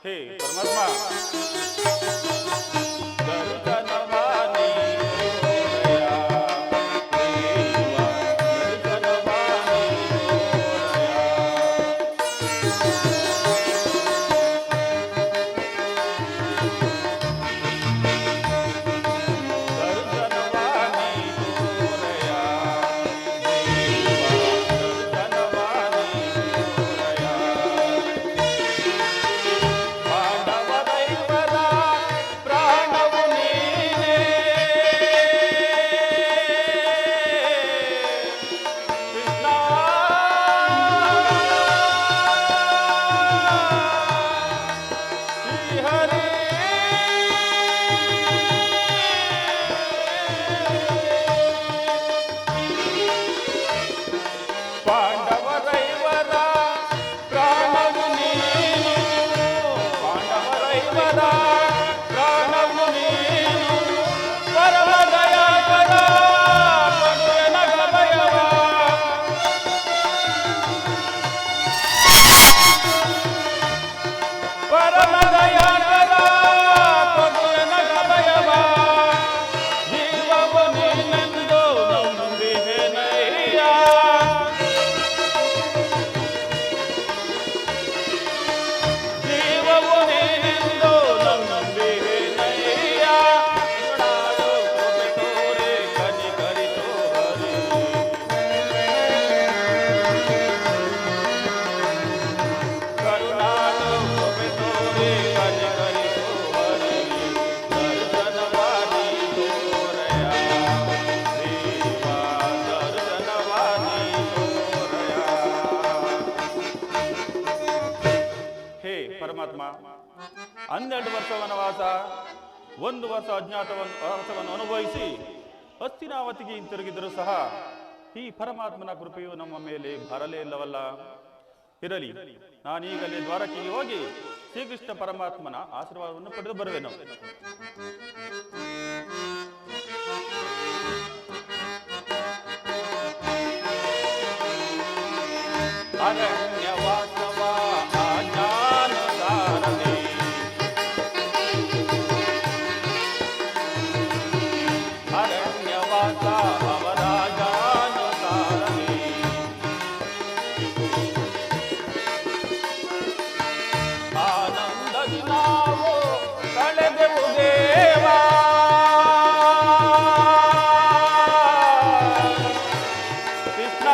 हे परमात्मा दर्शनवाणी मोरया देवा दर्शनवाणी ಪರಮಾತ್ಮ 12 ವರ್ಷ ವನವಾಸ 1 ವರ್ಷ ಅಜ್ಞಾತವಾಸವನ್ನು ಅನುಭವಿಸಿ ಹಸ್ತಿನಾವತಿಗೆ ಹಿಂತಿರುಗಿದರೂ ಸಹ ಈ ಪರಮಾತ್ಮನ ಕೃಪೆಯು ನಮ್ಮ ಮೇಲೆ ಬರಲೇ ಇಲ್ಲವಲ್ಲ. ಇರಲಿ, ನಾನೀಗಲೇ ದ್ವಾರಕೆಗೆ ಹೋಗಿ ಶ್ರೀಕೃಷ್ಣ ಪರಮಾತ್ಮನ ಆಶೀರ್ವಾದವನ್ನು ಪಡೆದು ಬರುವೆನು. ಅರಣ್ಯವಾಸವ ಆಜ್ಞಾನುಸಾರನೆ ಅರಣ್ಯವಾಸ ಅವರಾಜಾನುಸಾರನೆ ಆನಂದದಿ ನಾವು ಕಳೆದೆವು ದೇವಾ ಕೃಷ್ಣ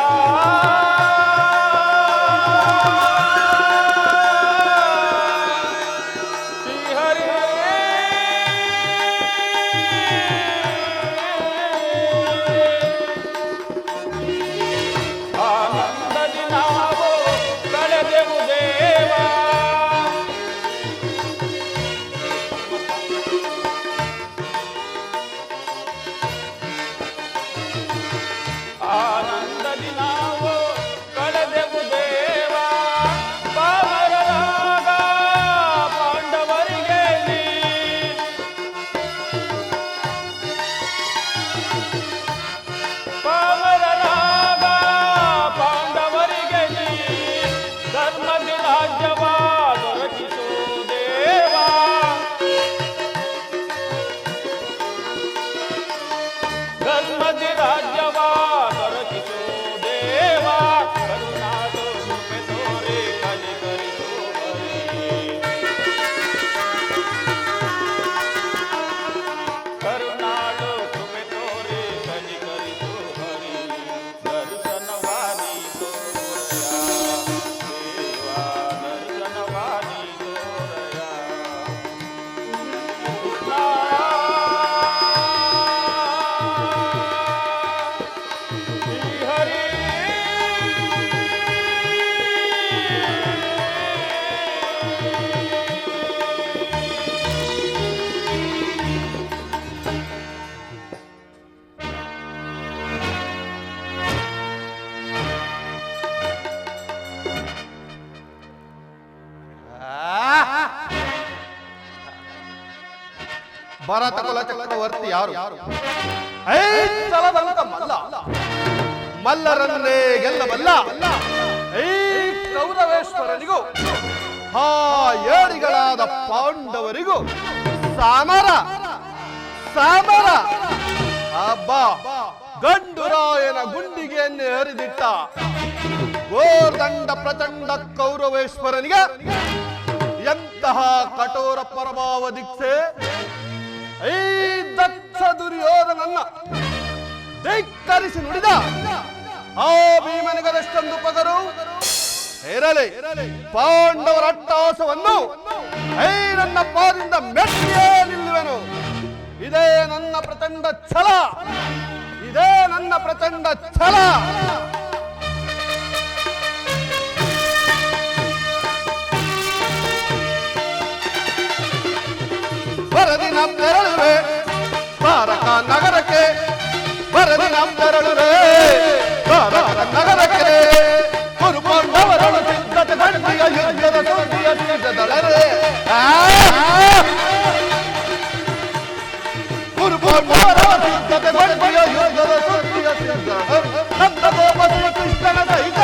ಭರತ ಕುಲ ಚಕ್ರವರ್ತಿ ಯಾರು? ಐತಲದಂತ ಮಲ್ಲ, ಮಲ್ಲರನ್ನೇ ಗೆಲ್ಲಬಲ್ಲ. ಕೌರವೇಶ್ವರನಿಗೂ ಆ ಏಳಿಗಳಾದ ಪಾಂಡವರಿಗೂ ಸಾಮರ ಸಾಮರ ಹಬ್ಬ ಗಂಡುರಾಯನ ಗುಂಡಿಗೆಯನ್ನೇ ಹರಿದಿಟ್ಟ ಗೋರ್ದಂಡ ಪ್ರಚಂಡ ಕೌರವೇಶ್ವರನಿಗೆ ಎಂತಹ ಕಠೋರ ಪರಭಾವ ದೀಕ್ಷೆ! ಈ ದಕ್ಷ ದುರ್ಯೋಧನನ್ನ ಧಿಕ್ಕರಿಸಿ ನುಡಿದ ಆ ಭೀಮನಿಗದಷ್ಟೊಂದು ಪಗರು ಇರಲಿ. ಪಾಂಡವರ ಅಟ್ಟಹಾಸವನ್ನು ನನ್ನ ಪಾದಿಂದ ಮೆಟ್ಟಿಯೇ ನಿಲ್ಲುವೆನು. ಇದೇ ನನ್ನ ಪ್ರಚಂಡ ಛಲ, ಇದೇ ನನ್ನ ಪ್ರಚಂಡ ಛಲ. ಬರದಿನ ತೆರಳುವೆ ತಾರಕ ನಗರಕ್ಕೆ, ಬರದಿನ ತೆರಳುವೆ ತಾರಕ ನಗರಕ್ಕೆ. ಕುರುಪಾಂಡವರನ್ನು ಸಿದ್ಧತೆ ಗಂಡಿಯ ಯುದ್ಧದ ಸುದ್ದಿಯ ಸಿದ್ಧದಳರೆ. ಕುರುಪಾಂಡವರನ್ನು ಸಿದ್ಧತೆ ಗಂಡಿಯ ಯುದ್ಧದ ಸುದ್ದಿಯ ಸಿದ್ಧದಳರೆ. ನಂದ ಗೋಪ ಶ್ರೀಕೃಷ್ಣನ ಸಹಿತ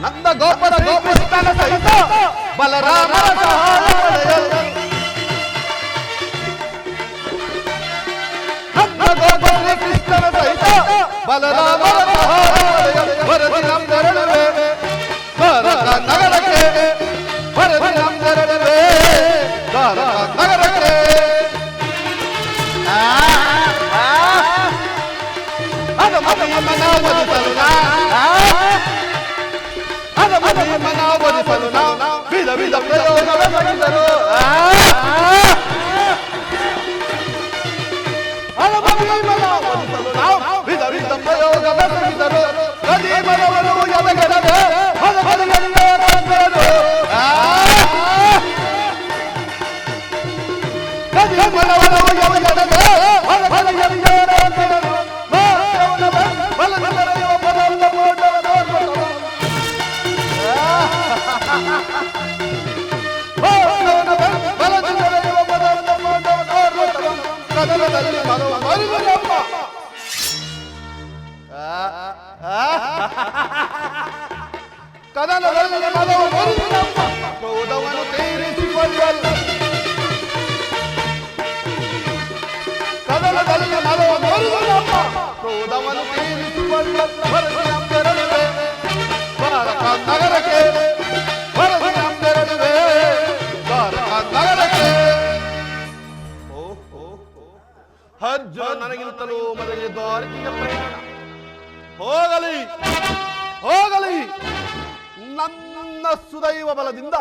ನಂದ ಗೋಪ ಶ್ರೀಕೃಷ್ಣನ ಸಹಿತ ಬಲರಾಮನ ಸಹಾಯ ಪಡೆಯಲು. ನಂದ ಗೋಪ ಶ್ರೀಕೃಷ್ಣನ ಸಹಿತ ಬಲರಾಮನ ಸಹಾಯ ಪಡೆಯಲು. ವರದಿ ನಮ್ಮೆರಳುವೆ ತಾರಕ ನಗರಕ್ಕೆ, ವರದಿ ನಮ್ಮೆರಳುವೆ ತಾರಕ ನಗರಕ್ಕೆ. ಅದು ಮನೆಯನ್ನ ಒಲಿಸಲು ಮನಾವಲಿಸಲು ನಾವು ವಿಧ ವಿಧ ಪ್ರಯೋಗವೆಸಗಿದರು. ಮನಾವಲಿಸಲು ನಾವು ವಿಧ ವಿಧ ಪ್ರಯೋಗವೆಸಗಿದರು. ನದಿ ಮನವನು ಎದಗಡದೆ ನದಿ ಮನವನು ಎದಗಡದೆ ಕದನದಲ್ಲಿ ಮನವು ಮರುಗಿನಮ್ಮ ಕ್ರೋಧವನ್ನು ತೀರಿಸಿಕೊಳ್ಳಲು. ಕದನದಲ್ಲಿ ಮನವು ಮರುಗಿನಮ್ಮ ಕ್ರೋಧವನ್ನು ತೀರಿಸಿಕೊಳ್ಳಲು. ವರದಿ ನಮ್ಮೆರಳುವೆ ತಾರಕ ನಗರಕ್ಕೆ, ವರದಿ ನಮ್ಮೆರಳುವೆ ತಾರಕ ನಗರಕ್ಕೆ. ಅರ್ಜುನ ನನಗಿಂತಲೂ ಮೊದಲಿಗೆ ದ್ವಾರಕೆಗೆ ಪ್ರಯಾಣ. ಹೋಗಲಿ ಹೋಗಲಿ, ನನ್ನ ಸುದೈವ ಬಲದಿಂದ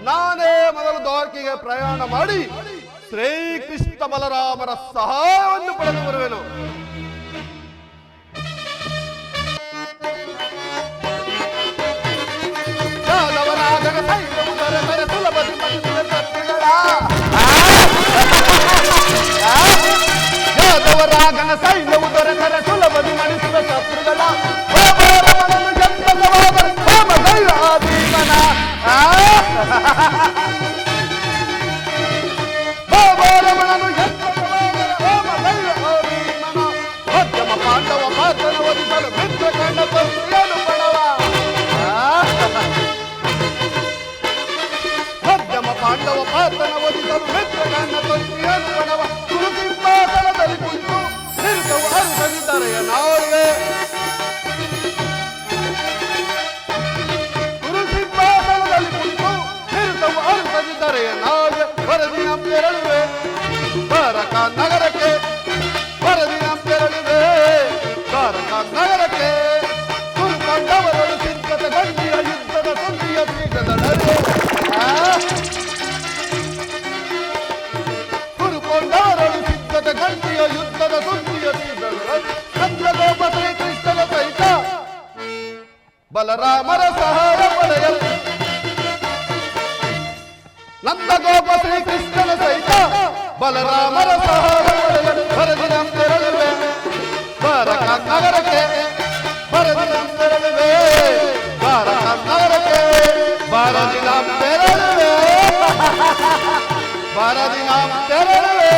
ನಾನೇ ಮೊದಲು ದ್ವಾರಕೆಗೆ ಪ್ರಯಾಣ ಮಾಡಿ ಶ್ರೀಕೃಷ್ಣ ಬಲರಾಮರ ಸಹಾಯವನ್ನು ಪಡೆದು ಬರುವೆನು. ಯಾದವರಾಗನ ಸೈನ್ಯವು ದೊರೆತರೆ ಸುಲಭದಿ ಮಣಿಸುವ ಶತ್ರುಗಳ. ಯಾದವರಾಗನ ಸೈನ್ಯವು ದೊರೆತರೆ ಸುಲಭದಿ ಮಣಿಸುವ ಶತ್ರುಗಳ. ಮಧ್ಯಮ ಪಾಂಡವ ಪಾತ್ರನ ಒಲಿಸಲು ಮಿತ್ರ ಕಂಡ ತೊಂದರೆಯನ್ನು ಪಡವ. ಮಧ್ಯಮ ಪಾಂಡವ ಪಾತ್ರನ ಒಲಿಸಲು ಮಿತ್ರ ಕಂಡ ತೊಂದರೆಯನ್ನು ಪಡವ. ಕುರುಸಿಂಹಾಸನದಲ್ಲಿ ಕುಳಿತು ನಿರುತವು ಅರುಸಗಿದ್ದರೆಯ ನಾಳುವೆ. ಕುರುಸಿಂಹಾಸನದಲ್ಲಿ ಕುಳಿತು ನಿರುತವು ಅರುಸಗಿದ್ದರೆಯ ನಾಳುವೆ. ವರದಿ ನಮ್ಮೆರಳುವೆ ತಾರಕ ನಗರಕ್ಕೆ, ವರದಿ ನಮ್ಮೆರಳುವೆ ತಾರಕ ನಗರಕ್ಕೆ. ಕುರುಪಾಂಡವರನ್ನು ಸಿದ್ಧತೆ ಗಂಡಿಯ ಯುದ್ಧದ ಸುದ್ದಿಯ ಸಿದ್ಧದಳರೆ. ಕುರುಪಾಂಡವರನ್ನು ಸಿದ್ಧತೆ ಗಂಡಿಯ ಯುದ್ಧದ ಸುದ್ದಿಯ ಸಿದ್ಧದಳರೆ. ಚಂದ್ರಗೋಪ ಶ್ರೀಕೃಷ್ಣನ ಸಹಿತ ಬಲರಾಮರ ಸಹಾಯ ಪಡೆಯಲು. ನಂದಗೋಪ ಶ್ರೀಕೃಷ್ಣನ ಸಹಿತ ಬಲರಾಮರ ಸಹಾಯ ಪಡೆಯಲು. ವರದಿ ನಮ್ಮೆರಳುವೆ ತಾರಕ ನಗರಕ್ಕೆ, ವರದಿ ನಮ್ಮೆರಳುವೆ ತಾರಕ ನಗರಕ್ಕೆ. ವರದಿ ನಮ್ಮೆರಳುವೆ, ವರದಿ ನಮ್ಮೆರಳುವೆ.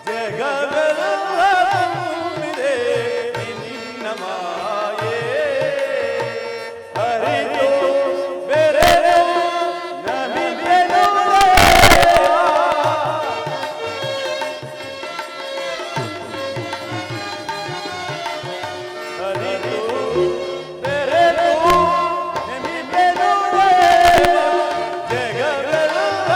ಜಗವೆಲ್ಲ ತುಂಬಿದೆ ನಿನ್ನ ಮಾಯೆ ಹರಿದು ಬೆರೆದು ನಮಿದೆನು ದೇವಾ. ಹರಿದು ಬೆರೆದು ನಮಿದೆನು ದೇವಾ. ಜಗವೆಲ್ಲ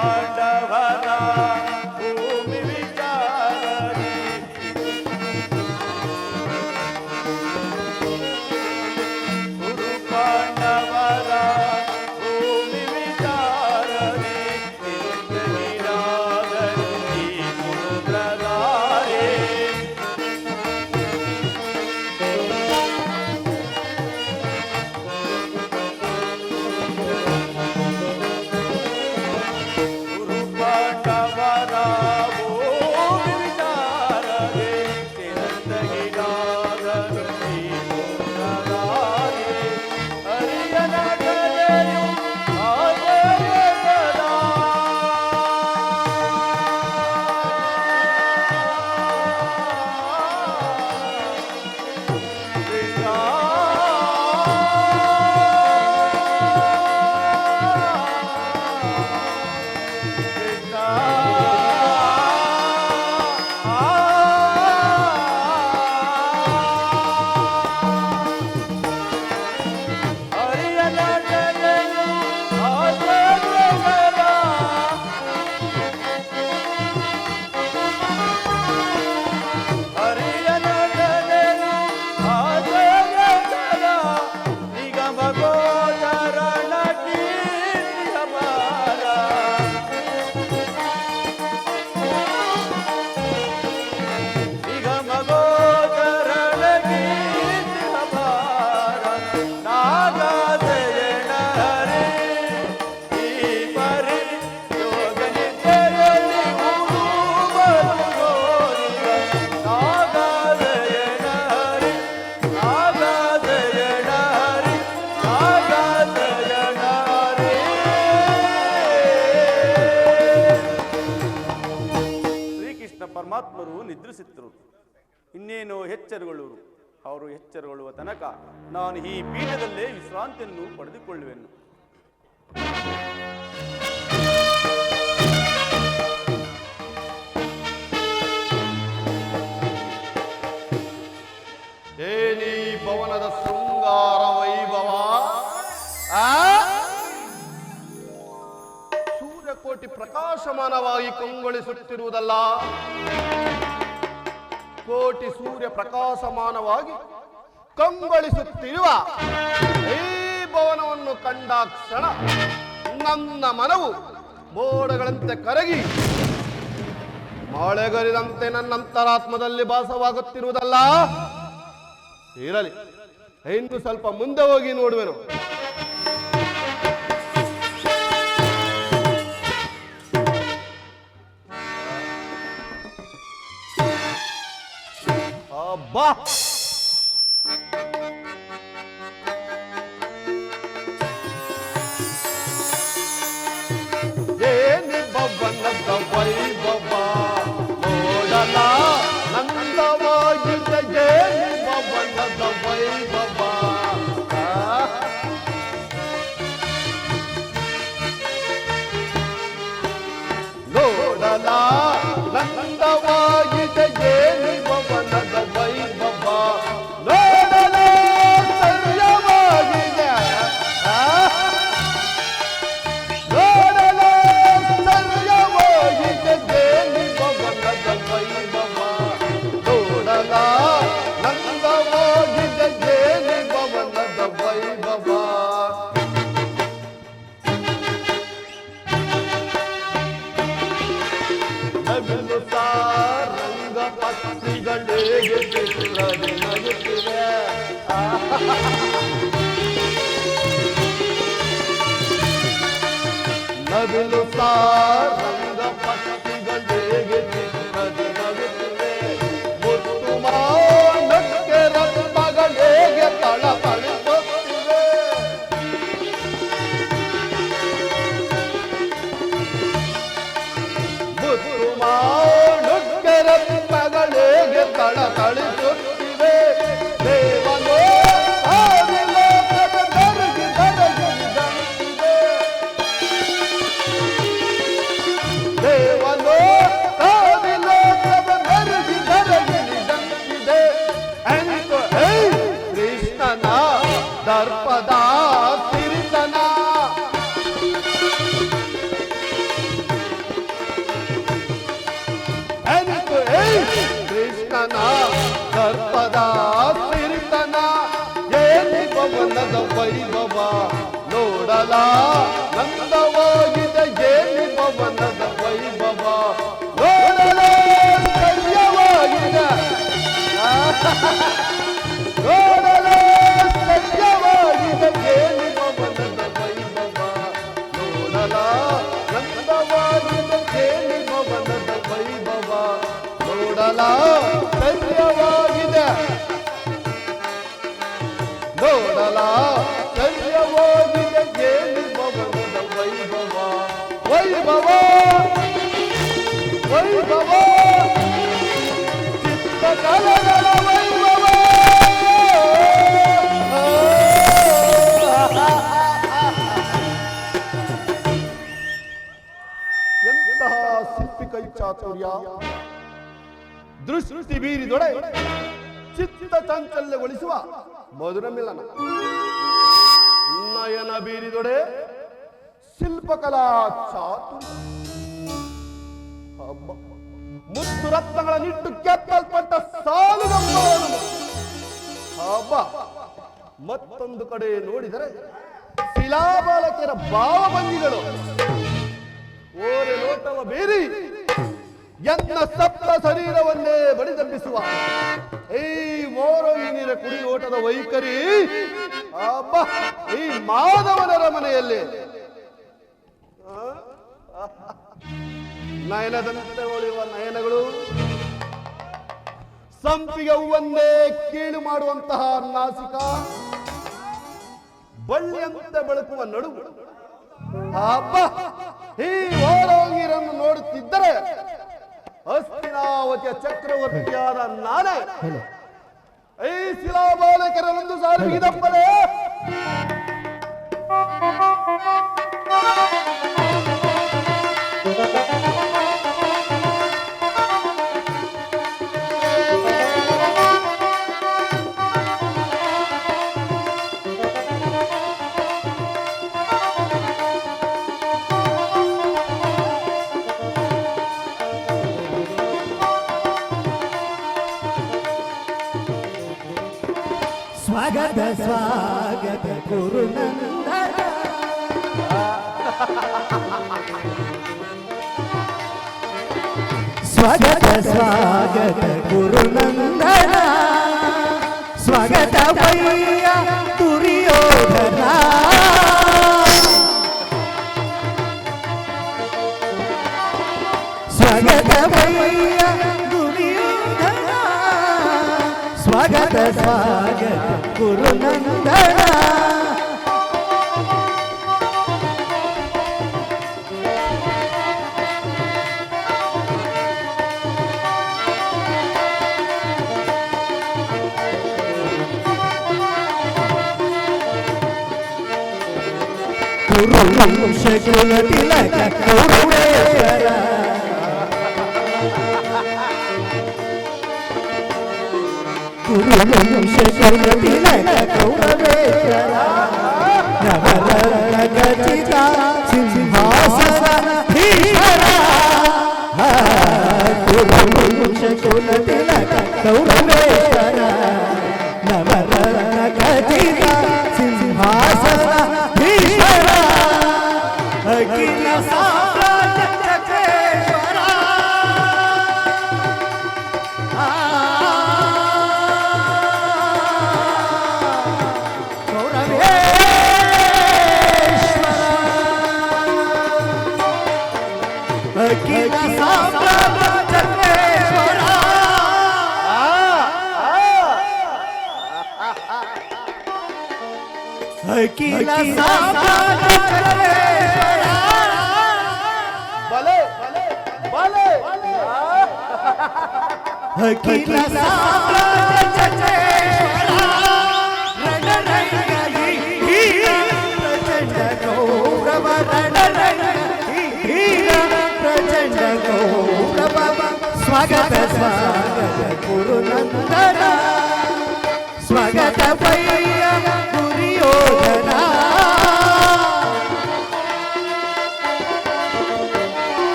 ಪಾಂಡವರ ಭೂಮಿ ವಿಚಾರದಿ ಗುರು ಪಾಂಡವರ ಭೂಮಿ ವಿಚಾರದಿ ನೀರಾಗಲಿ ಸಮುದ್ರದಾರೆ ಗುರು ಪಾಂಡವರ ಭೂಮಿ ವಿಚಾರದಿ ತಿರಂದಗಿಡಾಗಲು ಸಮುದ್ರದಾರೆ ಹರಿಯ ನಗರೆಯು ಆದರದ ಶ್ರೀಕೃಷ್ಣ ಪರಮಾತ್ಮರು ನಿದ್ರಿಸುತ್ತಿರು. ಇನ್ನೇನು ಎಚ್ಚರಗೊಳ್ಳುವರು. ಅವರು ಎಚ್ಚರಗೊಳ್ಳುವ ತನಕ ನಾನು ಈ ಪೀಠದಲ್ಲೇ ವಿಶ್ರಾಂತಿಯನ್ನು ಪಡೆದುಕೊಳ್ಳುವೆನು. ಏನಿ ಭವನದ ಶೃಂಗಾರ ವೈಭವ ಆ ಸೂರ್ಯಕೋಟಿ ಪ್ರಕಾಶಮಾನವಾಗಿ ಕಂಗೊಳಿಸುತ್ತಿರುವುದಲ್ಲ. ಕೋಟಿ ಸೂರ್ಯ ಪ್ರಕಾಶಮಾನವಾಗಿ ಕಂಗೊಳಿಸುತ್ತಿರುವ ಈ ಭವನವನ್ನು ಕಂಡ ಕ್ಷಣ ನನ್ನ ಮನವು ಮೋಡಗಳಂತೆ ಕರಗಿ ಮಳೆಗರಿದಂತೆ ನನ್ನ ಅಂತರಾತ್ಮದಲ್ಲಿ ಭಾಸವಾಗುತ್ತಿರುವುದಲ್ಲ. ಇರಲಿ, ಇನ್ನು ಸ್ವಲ್ಪ ಮುಂದೆ ಹೋಗಿ ನೋಡುವೆನು. ಅಬ್ಬಾ, ಏನಿ ಭವನದ ವೈಭವ ನೋಡಲ ನಂದವಾಗಿದೆ. ಏನಿ ಭವನದ ವೈಭವ ನೋಡಲ ನಂದವಾಗಿದೆ. ಏನಿ ಭವನದ ವೈಭವ ನೋಡಲ ಸತ್ಯವಾಗಿದೆ. ನೋಡಲ ಸತ್ಯವಾಗಿದೆ. ಏನಿ ಭವನದ ವೈಭವ ನೋಡಲ ನಂದವಾಗಿದೆ. ಏನಿ ಭವನದ ವೈಭವ ನವಿಲು ಸಾರಂಗ ಪಕ್ಷಿಗಳಿಗೆ ಚಿತ್ರದಿ ನಗುತ್ತಿವೆ. ನವಿಲು ಸಾರಂಗ ಪಕ್ಷಿಗಳಿಗೆ ಚಿತ್ರದಿ ನಗುತ್ತಿವೆ. ಮುತ್ತು ಮಾನಕ್ಕೆ ರತ್ನಗಳಿಗೆ ತಳತಳಿಸುತ್ತಿವೆ. ಮುತ್ತು ಮಾನಕ್ಕೆ ರತ್ನಗಳಿಗೆ ತಳತಳಿಸುತ್ತಿವೆ. ದೇವನೋ ಆದಿಲೋಕದ ದರಗಿ ದರಗಿದಂತಿದೆ. ದುಷ್ಟನ ದರ್ಪದ ಸಿರಿತನ ಏನಿ ಪವನದ ವೈಭವ ನೋಡಲ ನಂದವಾಗಿದೆ ಏನಿ ಪವನದ ವೈಭವ ನೋಡಲ ಸತ್ಯವಾಗಿದೆ ನೋಡಲ ಸತ್ಯವಾಗಿದೆ ಏನಿ ಪವನದ ವೈಭವ ನೋಡಲ ನಂದವಾಗಿದೆ ಏನಿ ಪವನದ ವೈಭವ ನೋಡಲ ಸತ್ಯವಾಗಿದೆ ನೋಡಲ ಸತ್ಯವಾಗಿದೆ ಏನಿ ಪವನದ ವೈಭವ ವೈಭವ ವೈಭವ ಚಿತ್ತಕಲಗಳ ವೈಭವ ಎಂತಹ ಶಿಲ್ಪಿ ಕೈ ಚಾತುರ್ಯ ದೃಷ್ಟಿ ಬೀರಿದೊಡೆ ಚಿತ್ತ ಚಾಂಚಲ್ಯಗೊಳಿಸುವ ಮಧುರ ಮಿಲನ ನಯನ ಬೀರಿದೊಡೆ ಶಿಲ್ಪಕಲಾ ಚಾತುರ್ಯ ಮುತ್ತು ರತ್ನಗಳನ್ನಿಟ್ಟು ಕೆತ್ತಲ್ಪಟ್ಟ ಸಾಲುಗಂಬಗಳನ್ನು ಹಬ್ಬ ಮತ್ತೊಂದು ಕಡೆ ನೋಡಿದರೆ ಶಿಲಾಬಾಲಕರ ಭಾವಭಂಗಿಗಳು ಓರೆ ನೋಟವ ಬೀರಿ ಎನ್ನ ಸಪ್ತ ಶರೀರವನ್ನೇ ಬಡಿದೆಬ್ಬಿಸುವ ಈ ಮೋರೋಗಿ ನೀರ ಕುಡಿಯೋಟದ ವೈಖರಿ ಅಬ್ಬ ಈ ಮಾಧವನರ ಮನೆಯಲ್ಲಿ ನಯನದಂತೆ ಒಳೆಯುವ ನಯನಗಳು ಸಂಪಿಗೆ ಹೂವನ್ನೇ ಕೀಳು ಮಾಡುವಂತಹ ನಾಸಿಕ ಬಳ್ಳಿಯಂತೆ ಬೆಳಕುವ ನಡುವು ಅಬ್ಬ ಈ ಓರೋಗಿರನ್ನು ನೋಡುತ್ತಿದ್ದರೆ ಹಸ್ತಿನಾವತಿಯ ಚಕ್ರವರ್ತಿಯಾದ ನಾನೇ ಈ ಶಿಲಾಬಾಲಕರನ್ನೊಂದು ಸಾರಿ ಇದಪ್ಪಲೇ ಸ್ವಾಗತ ಸ್ವಾಗತ ಗುರುನಂದನ ಸ್ವಾಗತ ಸ್ವಾಗತ ಗುರುನಂದನ ಸ್ವಾಗತ ವಯ್ಯ ದುರ್ಯೋಧನ ಸ್ವಾಗತ ವಯ್ಯ ದುರ್ಯೋಧನ ಸ್ವಾಗತ ಸ್ವಾಗತ ಗುರುನಂದನ ಗುರುವಂಶ ಕುಲ ತಿಲಕ ಗೌರವೇಶ್ವರ ಗುರುವಂಶ ಕುಲ ತಿಲಕ ಗೌರವೇಶ್ವರ ನವರತ್ನ ಖಚಿತ ಸಿಂಹಾಸನ ಈಶ್ವರ ಗುರುವಂಶ ಕುಲ ತಿಲಕ ಗೌರವೇಶ್ವರ ನವರತ್ನ ಖಚಿತ ಸಿಂಹಾಸನ ಈಶ್ವರ ಅಖಿಲ ಸಾಮ್ರಾಜ್ಯ ಚಕ್ರೇಶ್ವರ ಅಖಿಲ ಸಾಮ್ರಾಜ್ಯ ಚಕ್ರೇಶ್ವರ ಅಖಿಲ ಸಾಮ್ರಾಜ್ಯ ಚಕ್ರೇಶ್ವರ ಬಲೆ ಬಲೆ ಅಖಿಲ ಸಾಮ್ರಾಜ್ಯ ಚಕ್ರೇಶ್ವರ ರಣರಂಗ ಪ್ರಚಂಡ ಗೌರವ ರಣರಂಗ ಪ್ರಚಂಡ ಗೌರವ ಸ್ವಾಗತ ಸ್ವಾಗತ ಗುರುನಂದನ ಸ್ವಾಗತ ವಯ್ಯ ದುರ್ಯೋಧನ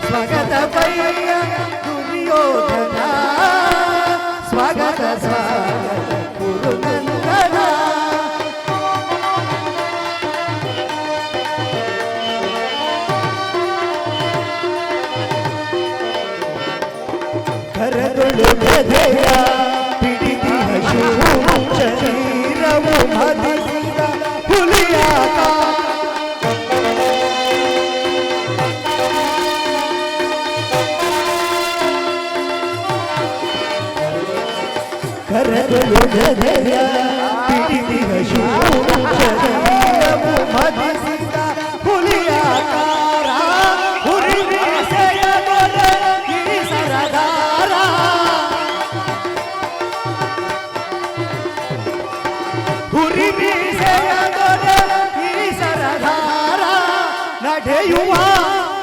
ಸ್ವಾಗತ ವಯ್ಯ ದುರ್ಯೋಧನ ಸ್ವಾಗತ ಗುರುನಂದನ ಕರದೊಳು ಗದೆಯ ಪಿಡಿದಿಹ ಶರೀರವು ಮದಿಸಿದ ಹುಲಿಯಾಗ ಕರದೊಳು ಗದೆಯ ಪಿಡಿದಿಹ ಶರೀರವು ಮದಿಸಿದ ಹುಲಿಯಾಕಾರ ಹುರಿಮೀಸೆಯ ದೊರೆ ಈ ಸರದಾರ ಹುರಿಮೀಸೆಯ ದೊರೆ ಈ ಸರದಾರ ನಡೆಯುವ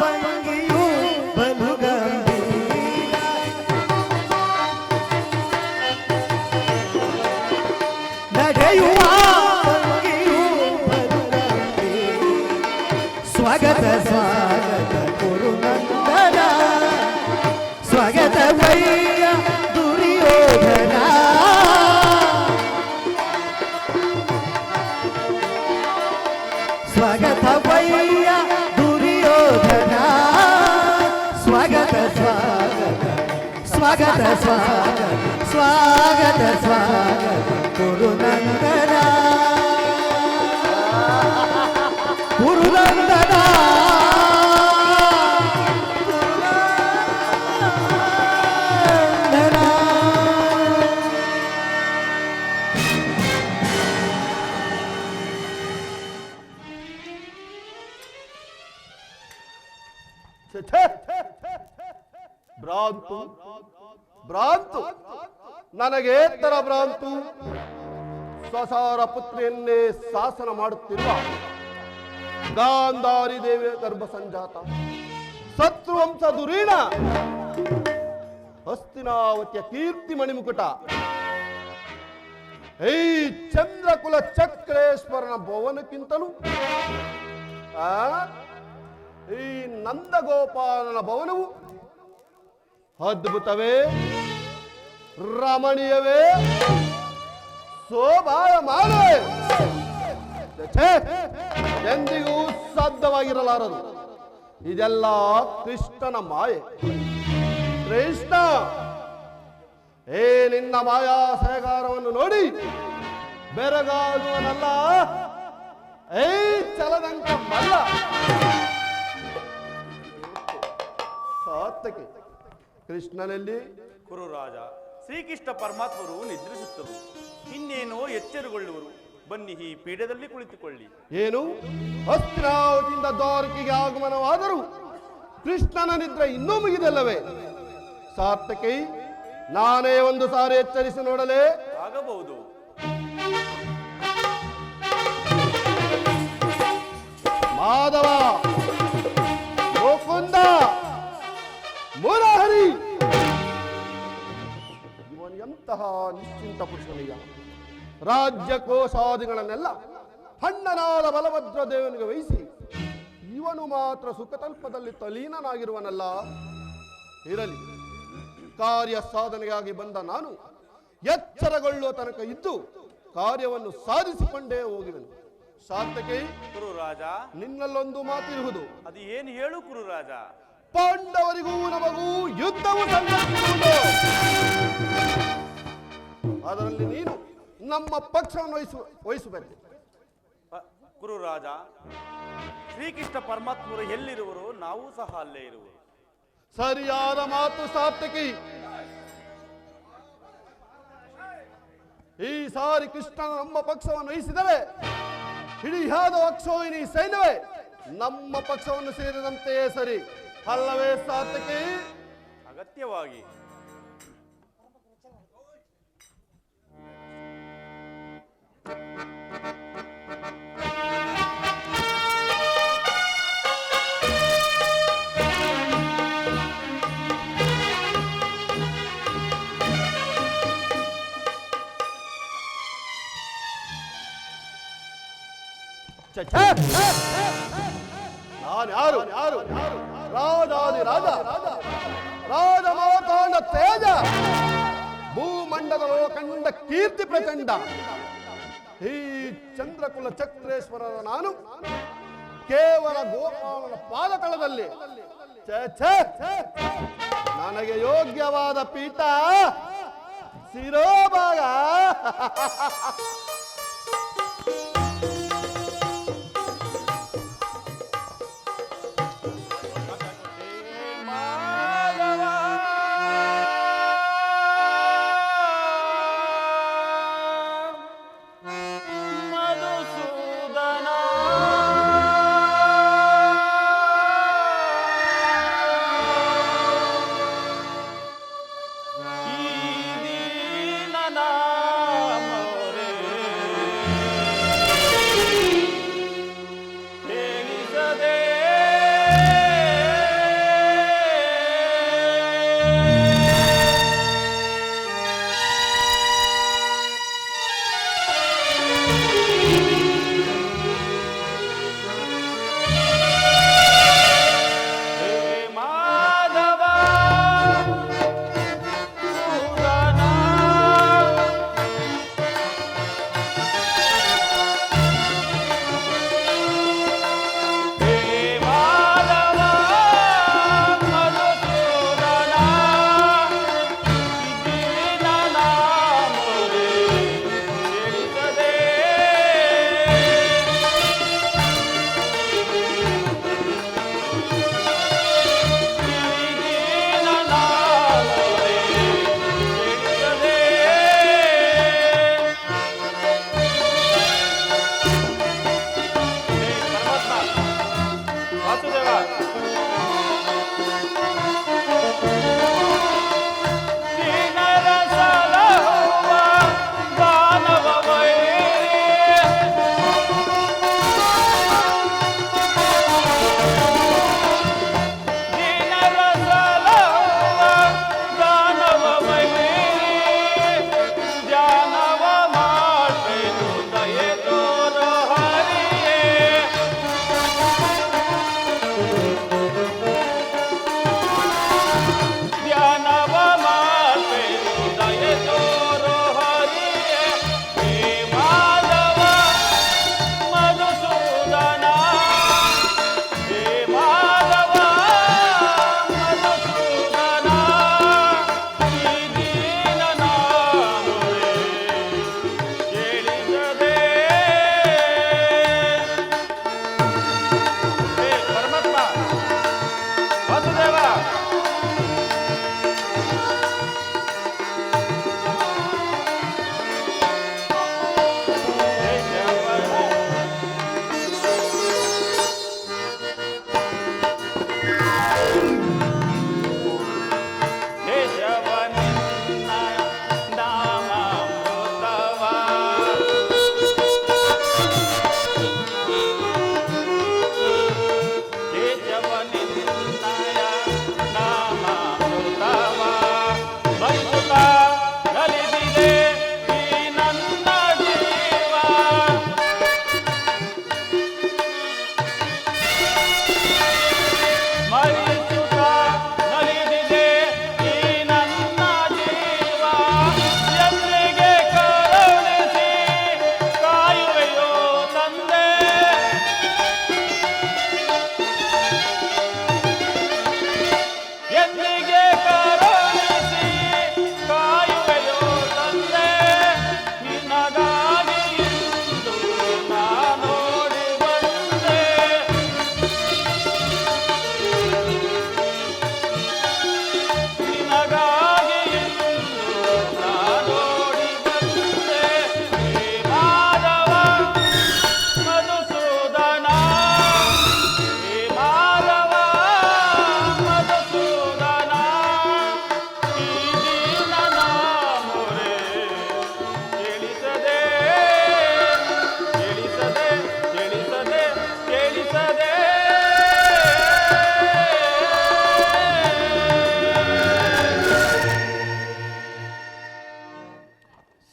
ಭಂಗಿಯು ಬಲು ಗಂಭೀರ ನಡೆಯುವ ಭಂಗಿಯು ಬಲು ಗಂಭೀರ ಸ್ವಾಗತ ಸ್ವಾಗತ ಗುರುನಂದನ ಸ್ವಾಗತ ವೈಯ ದುರ್ಯೋಧನ ಸ್ವಾಗತ ವೈಯ ದುರ್ಯೋಧನ ಸ್ವಾಗತ ಸ್ವಾಗತ ಸ್ವಾಗತ ಸ್ವಾಗತ ಸ್ವಾಗತ ಸ್ವಾಗತ ಗುರುನಂದನ ಗುರುನಂದನ ಛೆ, ಛೆ. ಭ್ರಾಂತು ಭ್ರಾಂತು ನನಗೆ ತರ ಭ್ರಾಂತು ಸ್ವಸಾರ ಪುತ್ರಿಯನ್ನೇ ಶಾಸನ ಮಾಡುತ್ತಿರುವ ಗಾಂಧಾರಿ ದೇವಿಯ ಗರ್ಭ ಸಂಜಾತ ಶತ್ರುವಂಶ ದುರೀಣ ಹಸ್ತಿನಾವತಿಯ ಕೀರ್ತಿ ಮಣಿಮುಕುಟ ಈ ಚಂದ್ರಕುಲ ಚಕ್ರೇಶ್ವರನ ಭವನಕ್ಕಿಂತಲೂ ಈ ನಂದಗೋಪಾಲನ ಭವನವು ಅದ್ಭುತವೇ ರಮಣೀಯವೇ ಶೋಭಾಯಮಾನವೇ ಛೆ, ಎಂದಿಗೂ ಸಾಧ್ಯವಾಗಿರಲಾರದು. ಇದೆಲ್ಲ ಕೃಷ್ಣನ ಮಾಯೆ. ಕೃಷ್ಣ ಏ ನಿನ್ನ ಮಾಯಾ ಸಹಕಾರವನ್ನು ನೋಡಿ ಬೆರಗಾಗುವನಲ್ಲ, ಏ ಚಲದಂಕ ಮಲ್ಲ. ಸಾರ್ಥಕೆ ಕೃಷ್ಣನಲ್ಲಿ ಕುರುರಾಜ, ಶ್ರೀಕೃಷ್ಣ ಪರಮಾತ್ಮರು ನಿದ್ರಿಸುತ್ತರು, ಇನ್ನೇನೋ ಎಚ್ಚರಗೊಳ್ಳುವರು. ಬನ್ನಿ, ಈ ಪೀಠದಲ್ಲಿ ಕುಳಿತುಕೊಳ್ಳಿ. ಏನು ಹಸ್ತಿನಾವತಿಯಿಂದ ದ್ವಾರಕೆಗೆ ಆಗಮನವಾದರೂ ಕೃಷ್ಣನ ನಿದ್ರೆ ಇನ್ನೂ ಮುಗಿದಲ್ಲವೇ? ಸಾರ್ಥಕಿ, ನಾನೇ ಒಂದು ಸಾರಿ ಎಚ್ಚರಿಸಿ ನೋಡಲೇ? ಆಗಬಹುದು. ಮಾಧವ, ಮುಕುಂದ, ಮುರಹರಿ, ಇವನು ಎಂತಹ ನಿಶ್ಚಿಂತ ಪುರುಷನೀಯ. ರಾಜ್ಯ ಕೋಶಾದಿಗಳನ್ನೆಲ್ಲ ಅಣ್ಣನಾದ ಬಲಭದ್ರ ದೇವನಿಗೆ ವಹಿಸಿ ಇವನು ಮಾತ್ರ ಸುಖತಲ್ಪದಲ್ಲಿ ತಲೀನನಾಗಿರುವನಲ್ಲ. ಇರಲಿ, ಕಾರ್ಯ ಸಾಧನೆಗಾಗಿ ಬಂದ ನಾನು ಎಚ್ಚರಗೊಳ್ಳುವ ತನಕ ಇದ್ದು ಕಾರ್ಯವನ್ನು ಸಾಧಿಸಿಕೊಂಡೇ ಹೋಗುವೆನು. ಸಾರ್ಥಕಿ, ಕುರುರಾಜ, ನಿನ್ನಲ್ಲೊಂದು ಮಾತಿರುವುದು. ಅದು ಏನು ಹೇಳು ಕುರುರಾಜ? ಪಾಂಡವರಿಗೂ ನಮಗೂ ಯುದ್ಧವು ಸಂಘಟಿಸುವುದು. ಅದರಲ್ಲಿ ನೀನು ನಮ್ಮ ಪಕ್ಷವನ್ನು ವಹಿಸಬೇಕು. ಕುರುರಾಜ, ಶ್ರೀಕೃಷ್ಣ ಪರಮಾತ್ಮರು ಎಲ್ಲಿರುವರು, ನಾವು ಸಹ ಅಲ್ಲೇ ಇರುವರು. ಸರಿಯಾದ ಮಾತು ಸಾರ್ಥಕಿ. ಈ ಸಾರಿ ಕೃಷ್ಣನ ನಮ್ಮ ಪಕ್ಷವನ್ನು ವಹಿಸಿದರೆ ಇಡೀ ಯಾದವ ಅಕ್ಷೋಹಿಣಿ ಸೈನ್ಯವೇ ನಮ್ಮ ಪಕ್ಷವನ್ನು ಸೇರಿದಂತೆಯೇ ಸರಿ ಅಲ್ಲವೇ ಸಾರ್ಥಕಿ? ಅಗತ್ಯವಾಗಿ. ನಾನು ಯಾರು? ರಾಜಾದಿ ರಾಜ, ರಾಜ ಮಾತಾಂಡ ತೇಜ, ಭೂಮೈ ಬ್ರಹ್ಮಾಂಡದಲ್ಲೋ ಕಂಡ ಕೀರ್ತಿ ಪ್ರಚಂಡ ಈ ಚಂದ್ರಕುಲ ಚಕ್ರೇಶ್ವರರ ನಾನು ಕೇವಲ ಗೋಪಾಲನ ಪಾದತಳದಲ್ಲಿ ಛೇ, ಛೇ, ನನಗೆ ಯೋಗ್ಯವಾದ ಪೀಠ ಶಿರೋಭಾಗ.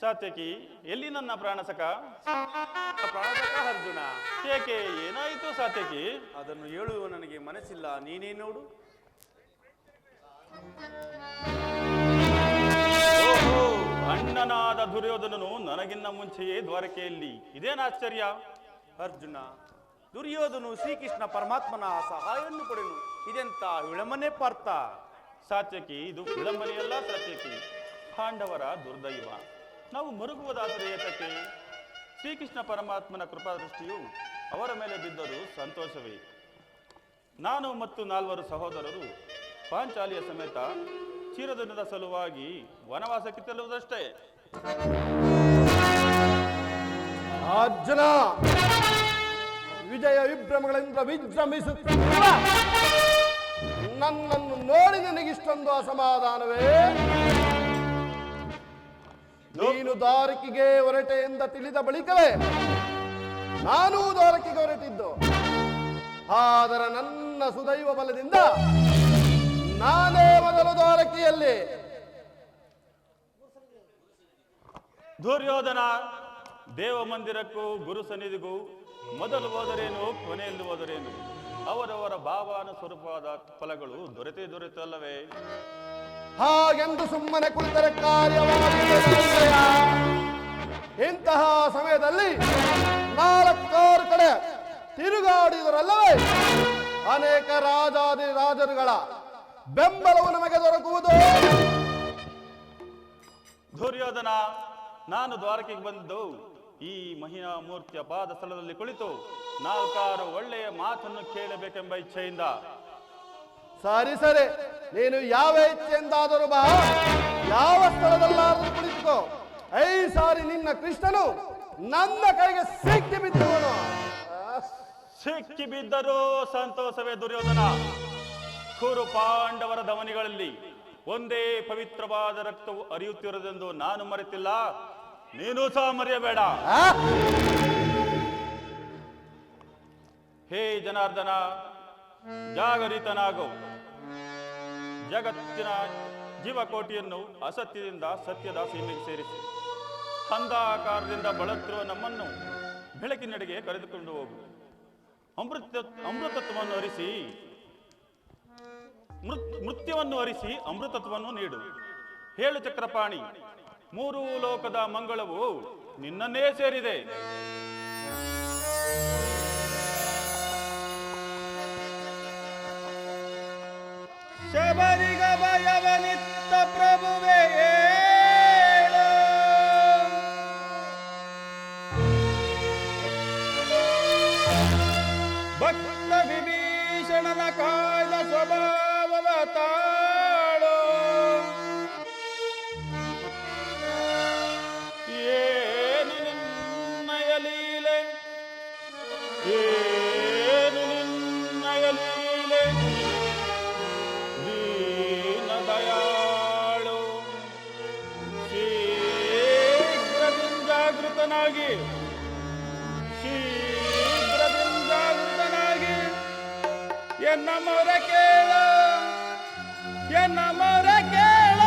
ಸಾತ್ಯಕಿ, ಎಲ್ಲಿ ನನ್ನ ಪ್ರಾಣಸಕ? ಪ್ರಾಣಸಕ ಅರ್ಜುನ, ಏಕೆ, ಏನಾಯಿತು ಸಾತ್ಯಕಿ? ಅದನ್ನು ಹೇಳುವ ನನಗೆ ಮನಸ್ಸಿಲ್ಲ, ನೀನೇ ನೋಡು. ಓಹೋ, ದೀನನಾದ ದುರ್ಯೋಧನನು ನನಗಿನ್ನ ಮುಂಚೆಯೇ ದ್ವಾರಕೆಯಲ್ಲಿ. ಇದೇನು ಆಶ್ಚರ್ಯ? ಅರ್ಜುನ, ದುರ್ಯೋಧನು ಶ್ರೀಕೃಷ್ಣ ಪರಮಾತ್ಮನ ಸಹಾಯವನ್ನು ಪಡೆನು. ಇದೆಂತ ವಿಳಂಬನೆ ಪಾರ್ಥ. ಸಾತ್ಯಕಿ, ಇದು ವಿಳಂಬನೆಯಲ್ಲ ಸಾತ್ಯಕಿ, ಪಾಂಡವರ ದುರ್ದೈವ. ನಾವು ಮರುಗುವುದಾದರೆ ಏತಕ್ಕೆ? ಶ್ರೀಕೃಷ್ಣ ಪರಮಾತ್ಮನ ಕೃಪಾದೃಷ್ಟಿಯು ಅವರ ಮೇಲೆ ಬಿದ್ದರೂ ಸಂತೋಷವೇ. ನಾನು ಮತ್ತು 4 ಸಹೋದರರು ಪಾಂಚಾಲಿಯ ಸಮೇತ ಚಿರದಿನದ ಸಲುವಾಗಿ ವನವಾಸಕ್ಕೆ ತೆರಳುವುದಷ್ಟೇ. ಅರ್ಜುನ, ವಿಜಯ ವಿಭ್ರಮಗಳಿಂದ ವಿಜೃಂಭಿಸುತ್ತಿರುವ ನನ್ನನ್ನು ನೋಡಿ ನಿನಗಿಷ್ಟೊಂದು ಅಸಮಾಧಾನವೇ? ನೀನು ದ್ವಾರಕಿಗೆ ಹೊರಟೆ ಎಂದ ತಿಳಿದ ಬಳಿಕವೇ ನಾನೂ ದ್ವಾರಕಿಗೆ ಹೊರಟಿದ್ದು. ಆದರೆ ನನ್ನ ಸುದೈವ ಬಲದಿಂದ ನಾನೇ ಮೊದಲು ದ್ವಾರಕಿಯಲ್ಲಿ. ದುರ್ಯೋಧನ, ದೇವ ಮಂದಿರಕ್ಕೂ ಗುರು ಸನ್ನಿಧಿಗೂ ಮೊದಲು ಹೋದರೇನು, ಕೊನೆಯಲ್ಲಿ ಹೋದರೇನು? ಅವರವರ ಭಾವನ ಸ್ವರೂಪವಾದ ಫಲಗಳು ದೊರೆತಲ್ಲವೇ? ಹಾಗೆಂದು ಸುಮ್ಮನೆ ಕುಳಿತರೆ ಕಾರ್ಯವಾಗುವುದಿಲ್ಲ. ಇಂತಹ ಸಮಯದಲ್ಲಿ 4 ಕಡೆ ತಿರುಗಾಡಿದರಲ್ಲವೇ ಅನೇಕ ರಾಜರುಗಳ ಬೆಂಬಲವು ನಮಗೆ ದೊರಕುವುದು. ದುರ್ಯೋಧನ, ನಾನು ದ್ವಾರಕೆಗೆ ಬಂದು ಈ ಮಹಿಳಾ ಮೂರ್ತಿಯ ಪಾದ ಸ್ಥಳದಲ್ಲಿ ಕುಳಿತು 4 ಒಳ್ಳೆಯ ಮಾತನ್ನು ಕೇಳಬೇಕೆಂಬ ಇಚ್ಛೆಯಿಂದ. ಸರಿ, ನೀನು ಯಾವ ಇಚ್ಛೆಯಿಂದಾದರೂ ಬಾ, ಯಾವ ಸ್ಥಳದಲ್ಲಾದರೂ ಕುಳಿತುಕೋ. ಐ ಸಾರಿ ನಿನ್ನ ಕೃಷ್ಣನು ನನ್ನ ಕೈಗೆ ಸಿಕ್ಕಿ ಬಿದ್ದವನು. ಸಿಕ್ಕಿ ಬಿದ್ದರೂ ಸಂತೋಷವೇ ದುರ್ಯೋಧನ. ಕುರು ಪಾಂಡವರ ಧಮನಿಗಳಲ್ಲಿ ಒಂದೇ ಪವಿತ್ರವಾದ ರಕ್ತವು ಹರಿಯುತ್ತಿರುವುದೆಂದು ನಾನು ಮರೆತಿಲ್ಲ, ನೀನು ಸಹ ಮರೆಯಬೇಡ. ಹೇ ಜನಾರ್ದನ, ಜಾಗರಿತನಾಗು. ಜಗತ್ತಿನ ಜೀವಕೋಟಿಯನ್ನು ಅಸತ್ಯದಿಂದ ಸತ್ಯದ ಸೀಮೆಗೆ ಸೇರಿಸಿ ಅಂಧಕಾರದಿಂದ ಬಳಲುತ್ತಿರುವ ನಮ್ಮನ್ನು ಬೆಳಕಿನೆಡೆಗೆ ಕರೆದುಕೊಂಡು ಹೋಗು. ಅಮೃತತ್ವವನ್ನು ಹರಿಸಿ ಮೃತ್ಯವನ್ನು ಹರಿಸಿ ಅಮೃತತ್ವವನ್ನು ನೀಡು. ಹೇಳು ಚಕ್ರಪಾಣಿ, 3 ಲೋಕದ ಮಂಗಳವು ನಿನ್ನನ್ನೇ ಸೇರಿದೆ. ಶಬರಿಗ ಭಯವನಿತ್ತ ಪ್ರಭುವೇ ಭಕ್ತ ವಿಭೀಷಣನ ಕಾಯ್ದ ಸ್ವಭಾವವ ತಾಳೋ. ಏನು ನಿನ್ನಯ ಲೀಲೆ, ಏನು ನಿನ್ನಯ ಲೀಲೆ, ದೀನ ದಯಾಳು. ಶೀಘ್ರದಿಂದ ಜಾಗೃತನಾಗಿ ಎನ್ನ ಮೊರೆ ಕೇಳ, ಎನ್ನ ಮೊರೆ ಕೇಳ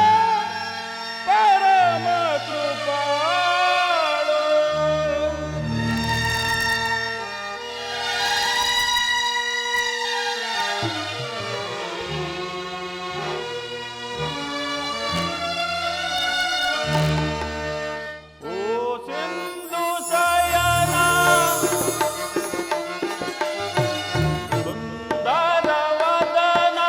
ಪರಮ ಕೃಪಾಳು. ಓ ಸಿಂಧು ಶಯನ ಸುಂದರ ವದನ,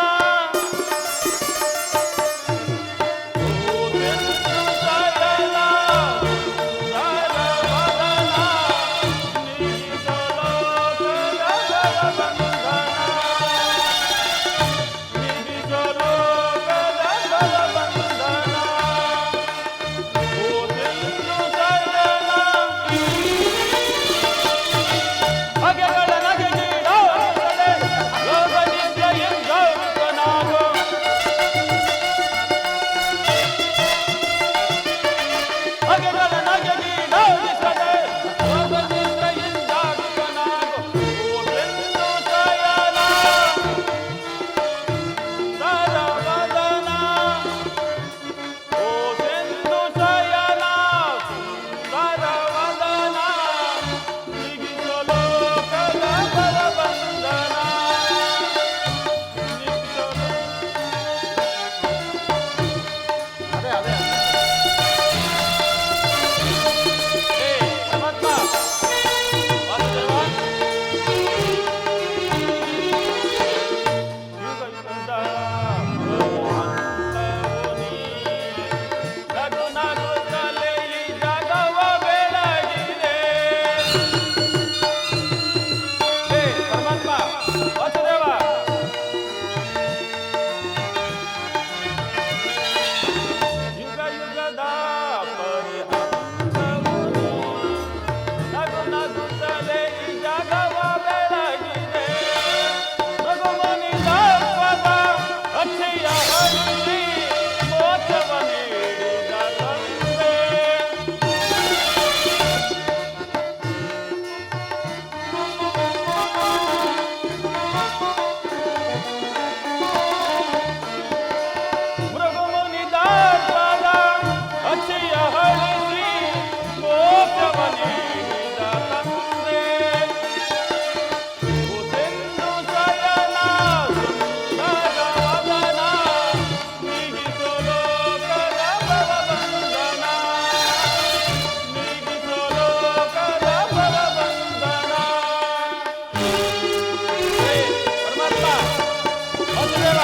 ಗುರುದೇವ.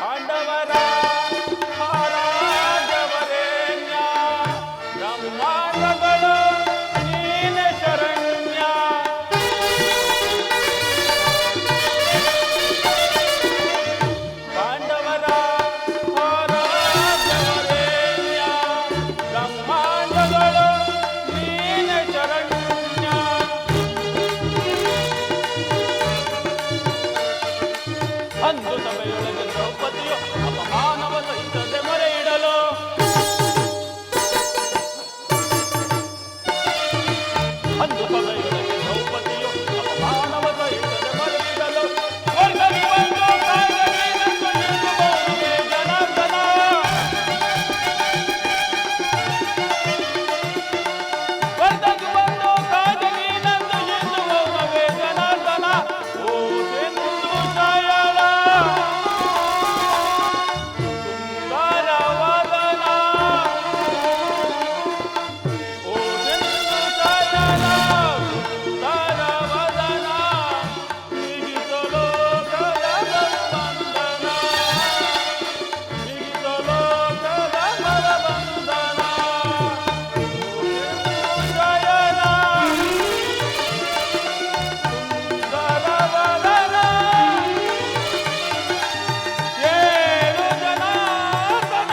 ಪಾಂಡವರ ರಾಜವರೇಣ್ಯ ಬ್ರಹ್ಮಾಂಡಗಳು ನೀನೆ ಶರಣ್ಯ. ಪಾಂಡವರ ರಾಜವರೇಣ್ಯ ಬ್ರಹ್ಮಾಂಡಗಳು ನೀನೆ ಶರಣ್ಯ. ಅಂದು ಸಭೆಯೊಳಗೆ ದ್ರೌಪದಿಯು ಅಪಮಾನವ ಸಹಿಸದೆ ಮೊರೆ ಇಡಲು ಅಂದು ಸಭೆಯೊಳಗೆ ದ್ರೌಪದಿಯು ಅಪಮಾನವ ಸಹಿಸದೆ ಮೊರೆ ಇಡಲು ಸ್ವರ್ಗಕ್ಕೆ ಬಂದು ಕಾಯ್ದೆನೆಂದು ನಿಂತುಕೊಂಡುವೆ ಜನಾರ್ದನ. ಸ್ವರ್ಗಕ್ಕೆ ಬಂದು ಕಾಯ್ದೆನೆಂದು ನಿಂತುಕೊಂಡುವೆ ಜನಾರ್ದನ. ಓ ಸಿಂಧು ಶಯನ ಸುಂದರವದನ, ಓ ಸಿಂಧು ಶಯನ ಸುಂದರವದನ, ಬಿಗಿಸಲು ಕರಬಂಧನ, ಬಿಗಿಸಲು ಕರಬಂಧನ. ಓ ಸಿಂಧು ಶಯನ ಸುಂದರವದನ, ಏಳು ಜನಾರ್ದನ.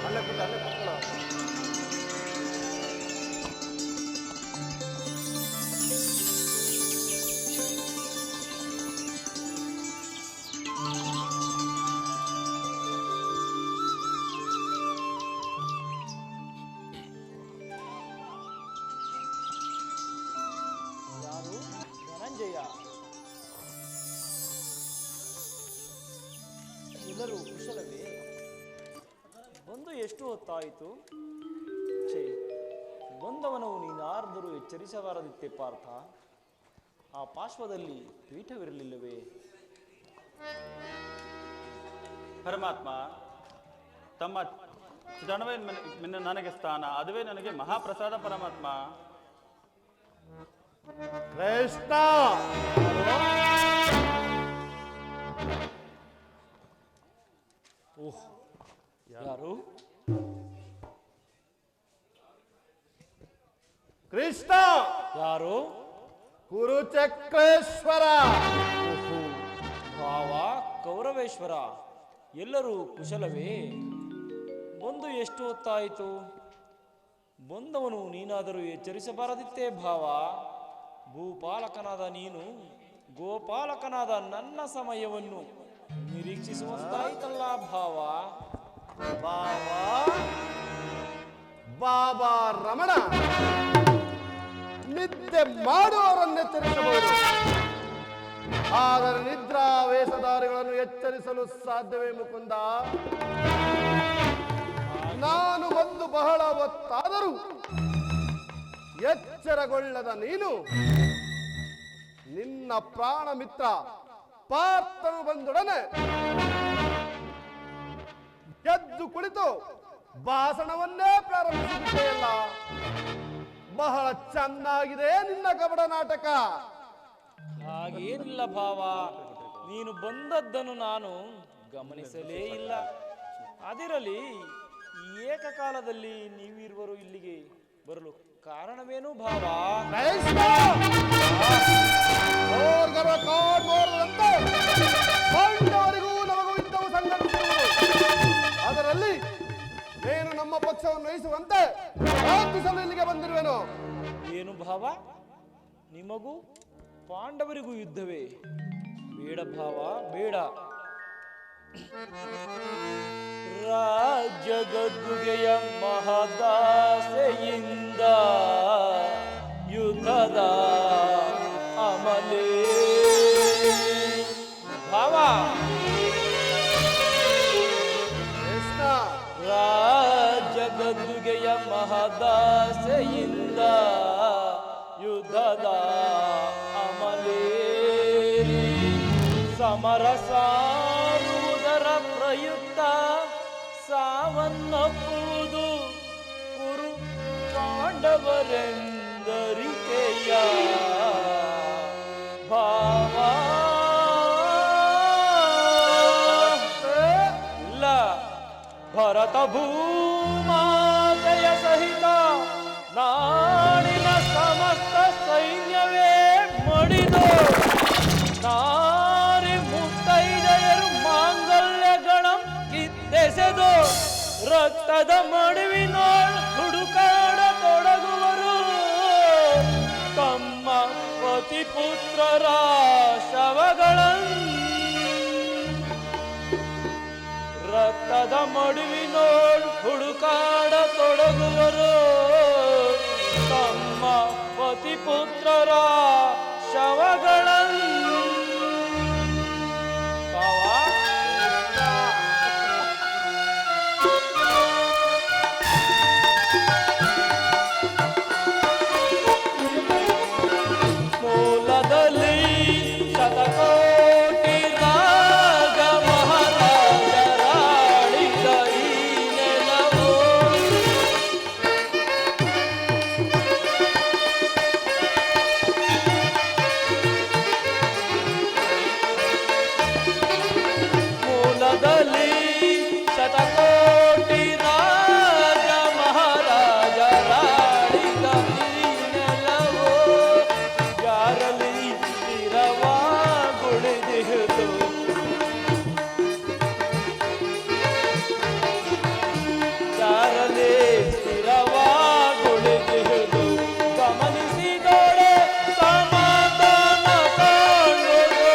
ಅಲ್ಲೇ ಕೂತ್ಕೊಳ್ಳೋ. ಯಾರು? ಧನಂಜಯ. ಎಲ್ಲರೂ ಕುಶಲವೇ? ಬಂದು ಎಷ್ಟು ಹೊತ್ತಾಯಿತು? ಛೇ, ಬಂದವನು ನೀನಾರ್ದರೂ ಎಚ್ಚರಿಸಬಾರದಿತ್ತೆ ಪಾರ್ಥ. ಆ ಪಾರ್ಶ್ವದಲ್ಲಿ ಪೀಠವಿರಲಿಲ್ಲವೇ? ಪರಮಾತ್ಮ, ತಮ್ಮ ಚರಣವೇ ನನಗೆ ಸ್ಥಾನ, ಅದುವೇ ನನಗೆ ಮಹಾಪ್ರಸಾದ ಪರಮಾತ್ಮ. ಕೃಷ್ಣ ಓಹ್, ಯಾರು? ಕೃಷ್ಣ ಯಾರು? ಕುರುಚಕ್ರೇಶ್ವರ. ಓಹೋ, ಭಾವ ಕೌರವೇಶ್ವರ. ಎಲ್ಲರೂ ಕುಶಲವೇ? ಬಂದು ಎಷ್ಟು ಹೊತ್ತಾಯಿತು? ಬಂದವನು ನೀನಾದರೂ ಎಚ್ಚರಿಸಬಾರದಿತ್ತೇ ಭಾವ. ಭೂಪಾಲಕನಾದ ನೀನು ಗೋಪಾಲಕನಾದ ನನ್ನ ಸಮಯವನ್ನು ನಿರೀಕ್ಷಿಸುವಂತಾಯಿತಲ್ಲ ಭಾವ. ಬಾಬಾ ಬಾಬಾ ರಮಣ, ನಿದ್ದೆ ಮಾಡುವವರನ್ನೆಚ್ಚರಿಸಬಹುದು, ಆದರೆ ನಿದ್ರಾವೇಶಧಾರಿಗಳನ್ನು ಎಚ್ಚರಿಸಲು ಸಾಧ್ಯವೇ ಮುಕುಂದ? ನಾನು ಬಂದು ಬಹಳ ಹೊತ್ತಾದರೂ ಎಚ್ಚರಗೊಳ್ಳದ ನೀನು ನಿನ್ನ ಪ್ರಾಣ ಮಿತ್ರ ಪಾರ್ಥನು ಬಂದೊಡನೆ ಎದ್ದು ಕುಳಿತು ಭಾಷಣವನ್ನೇ ಪ್ರಾರಂಭಿಸಿಬಿಟ್ಟೆಯಲ್ಲ. ಬಹಳ ಚೆನ್ನಾಗಿದೆ ನಿನ್ನ ಕಪಟ ನಾಟಕ. ಹಾಗೇನಿಲ್ಲ ಭಾವ, ನೀನು ಬಂದದ್ದನ್ನು ನಾನು ಗಮನಿಸಲೇ ಇಲ್ಲ. ಅದಿರಲಿ, ಈ ಏಕಕಾಲದಲ್ಲಿ ನೀವಿರುವರು ಇಲ್ಲಿಗೆ ಬರಲು ಕಾರಣವೇನು ಭಾವ? ಪಾಂಡವರಿಗೂ ನಮಗೂ ಯುದ್ಧವು ಸಂಘಟಿಸಿರುವುದು, ಅದರಲ್ಲಿ ನೀನು ನಮ್ಮ ಪಕ್ಷವನ್ನು ವಹಿಸುವಂತೆ ಪ್ರಾರ್ಥಿಸಲು ಇಲ್ಲಿಗೆ ಬಂದಿರುವೆನು. ಏನು ಭಾವ, ನಿಮಗೂ ಪಾಂಡವರಿಗೂ ಯುದ್ಧವೇ? ಬೇಡ ಭಾವ, ಬೇಡ. ರಾಜ್ಯ ಗದ್ದುಗೆಯ ಮಹದಾಸೆಯಿಂದ ಯುದ್ಧದ ಅಮಲೇ ಭಾವ. ಕೃಷ್ಣ, ರಾಜ್ಯ ಗದ್ದುಗೆಯ ಮಹದಾಸೆಯಿಂದ ಯುದ್ಧದ ಅಮಲೇರಿ ಸಮರ ಸಾರುವುದರ ಪ್ರಯುಕ್ತ ಸಾವನ್ನಪ್ಪುವುದು ಕುರು ಪಾಂಡವರೆಂದರಿಕೆಯ ಭಾವ ಇಲ್ಲ ಭರತ ಭೂಮಾತೆಯ ಸಹಿತ ನಾಡಿನ ಸಮಸ್ತ ಸೈನ್ಯವೇ ಮಡಿದು ನಾರಿ ಮುತ್ತೈದೆಯರು ಮಾಂಗಲ್ಯಗಳಂ ಕಿತ್ತೆಸೆದು ರಕ್ತದ ಮಡುವಿನೋಳ್ ಹುಡುಕಾಡ ತೊಡಗುವರು ತಮ್ಮ ಪತಿ ಪುತ್ರರ ಶವಗಳನ್ನು ರಕ್ತದ ಮಡುವಿನೋಳ್ ಹುಡುಕಾಡ ತೊಡಗುವರು ತಮ್ಮ ಪತಿ ಪುತ್ರರ ಶವಗಳನ್ನು ಮೂಲದಲ್ಲಿ ಶತಕೋಟಿ ರಾಗ ಮಹಾರಾಜರಾಳಿದ ಈ ನೆಲವು ಮೂಲದಲ್ಲಿ ಶತಕೋಟಿ ರಾಜ ಮಹಾರಾಜರಾಳಿದ ಈ ನೆಲವು ಯಾರಲ್ಲಿ ಸ್ಥಿರವಾಗುಳಿದಿಹುದು ಯಾರಲ್ಲಿ ಸ್ಥಿರವಾಗುಳಿದಿಹುದು ಗಮನಿಸಿದೊಡೆ ಸಮಾಧಾನ ಕಾಣುವುದು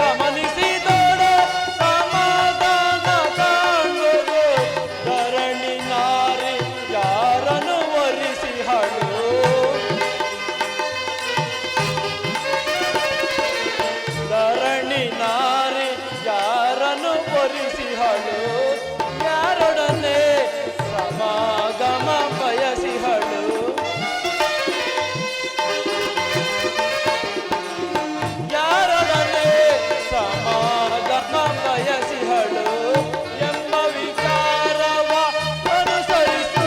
ಗಮನಿಸಿದೊಡೆ ಸಮಾಧಾನ ಕಾಣುವುದು ಧರಣಿ ನಾರಿ ಯಾರನ್ನು ವರಿಸಿಹಳು ಧರಣಿ ನಾರಿ ಯಾರನ್ನು ವರಿಸಿಹಳು ಯಾರೊಡನೆ ಸಮಾಗಮ ಬಯಸಿಹಳು ಯಾರೊಡನೆ ಸಮಾಗಮ ಬಯಸಿಹಳು ಎಂಬ ವಿಚಾರವ ಅನುಸರಿಸು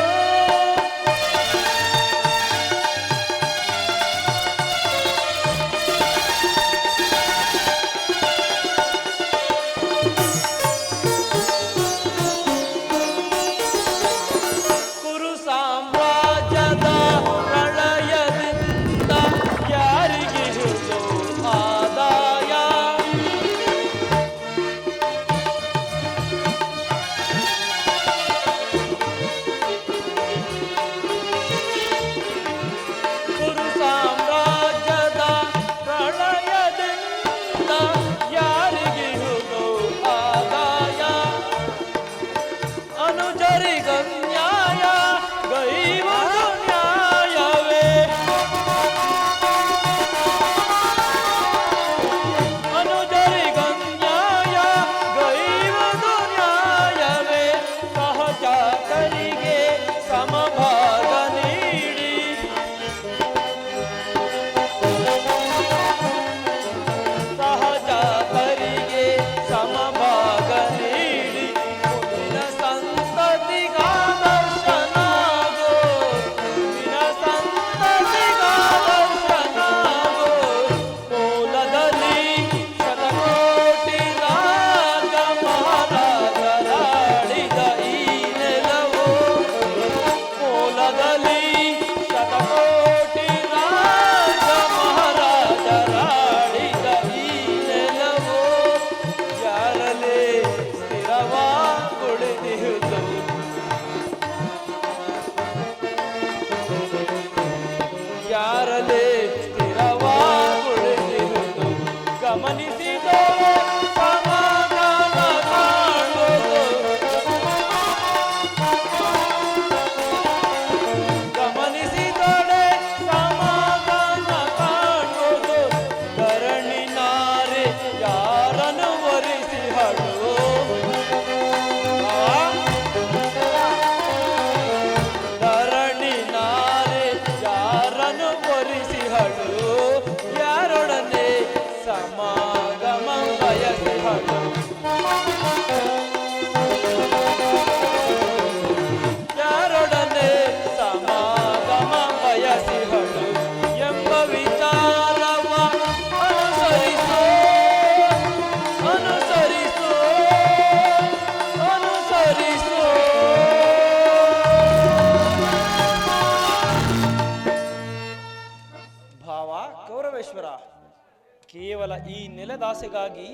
ಒಳ್ಳೆಯಾಸೆಗಾಗಿ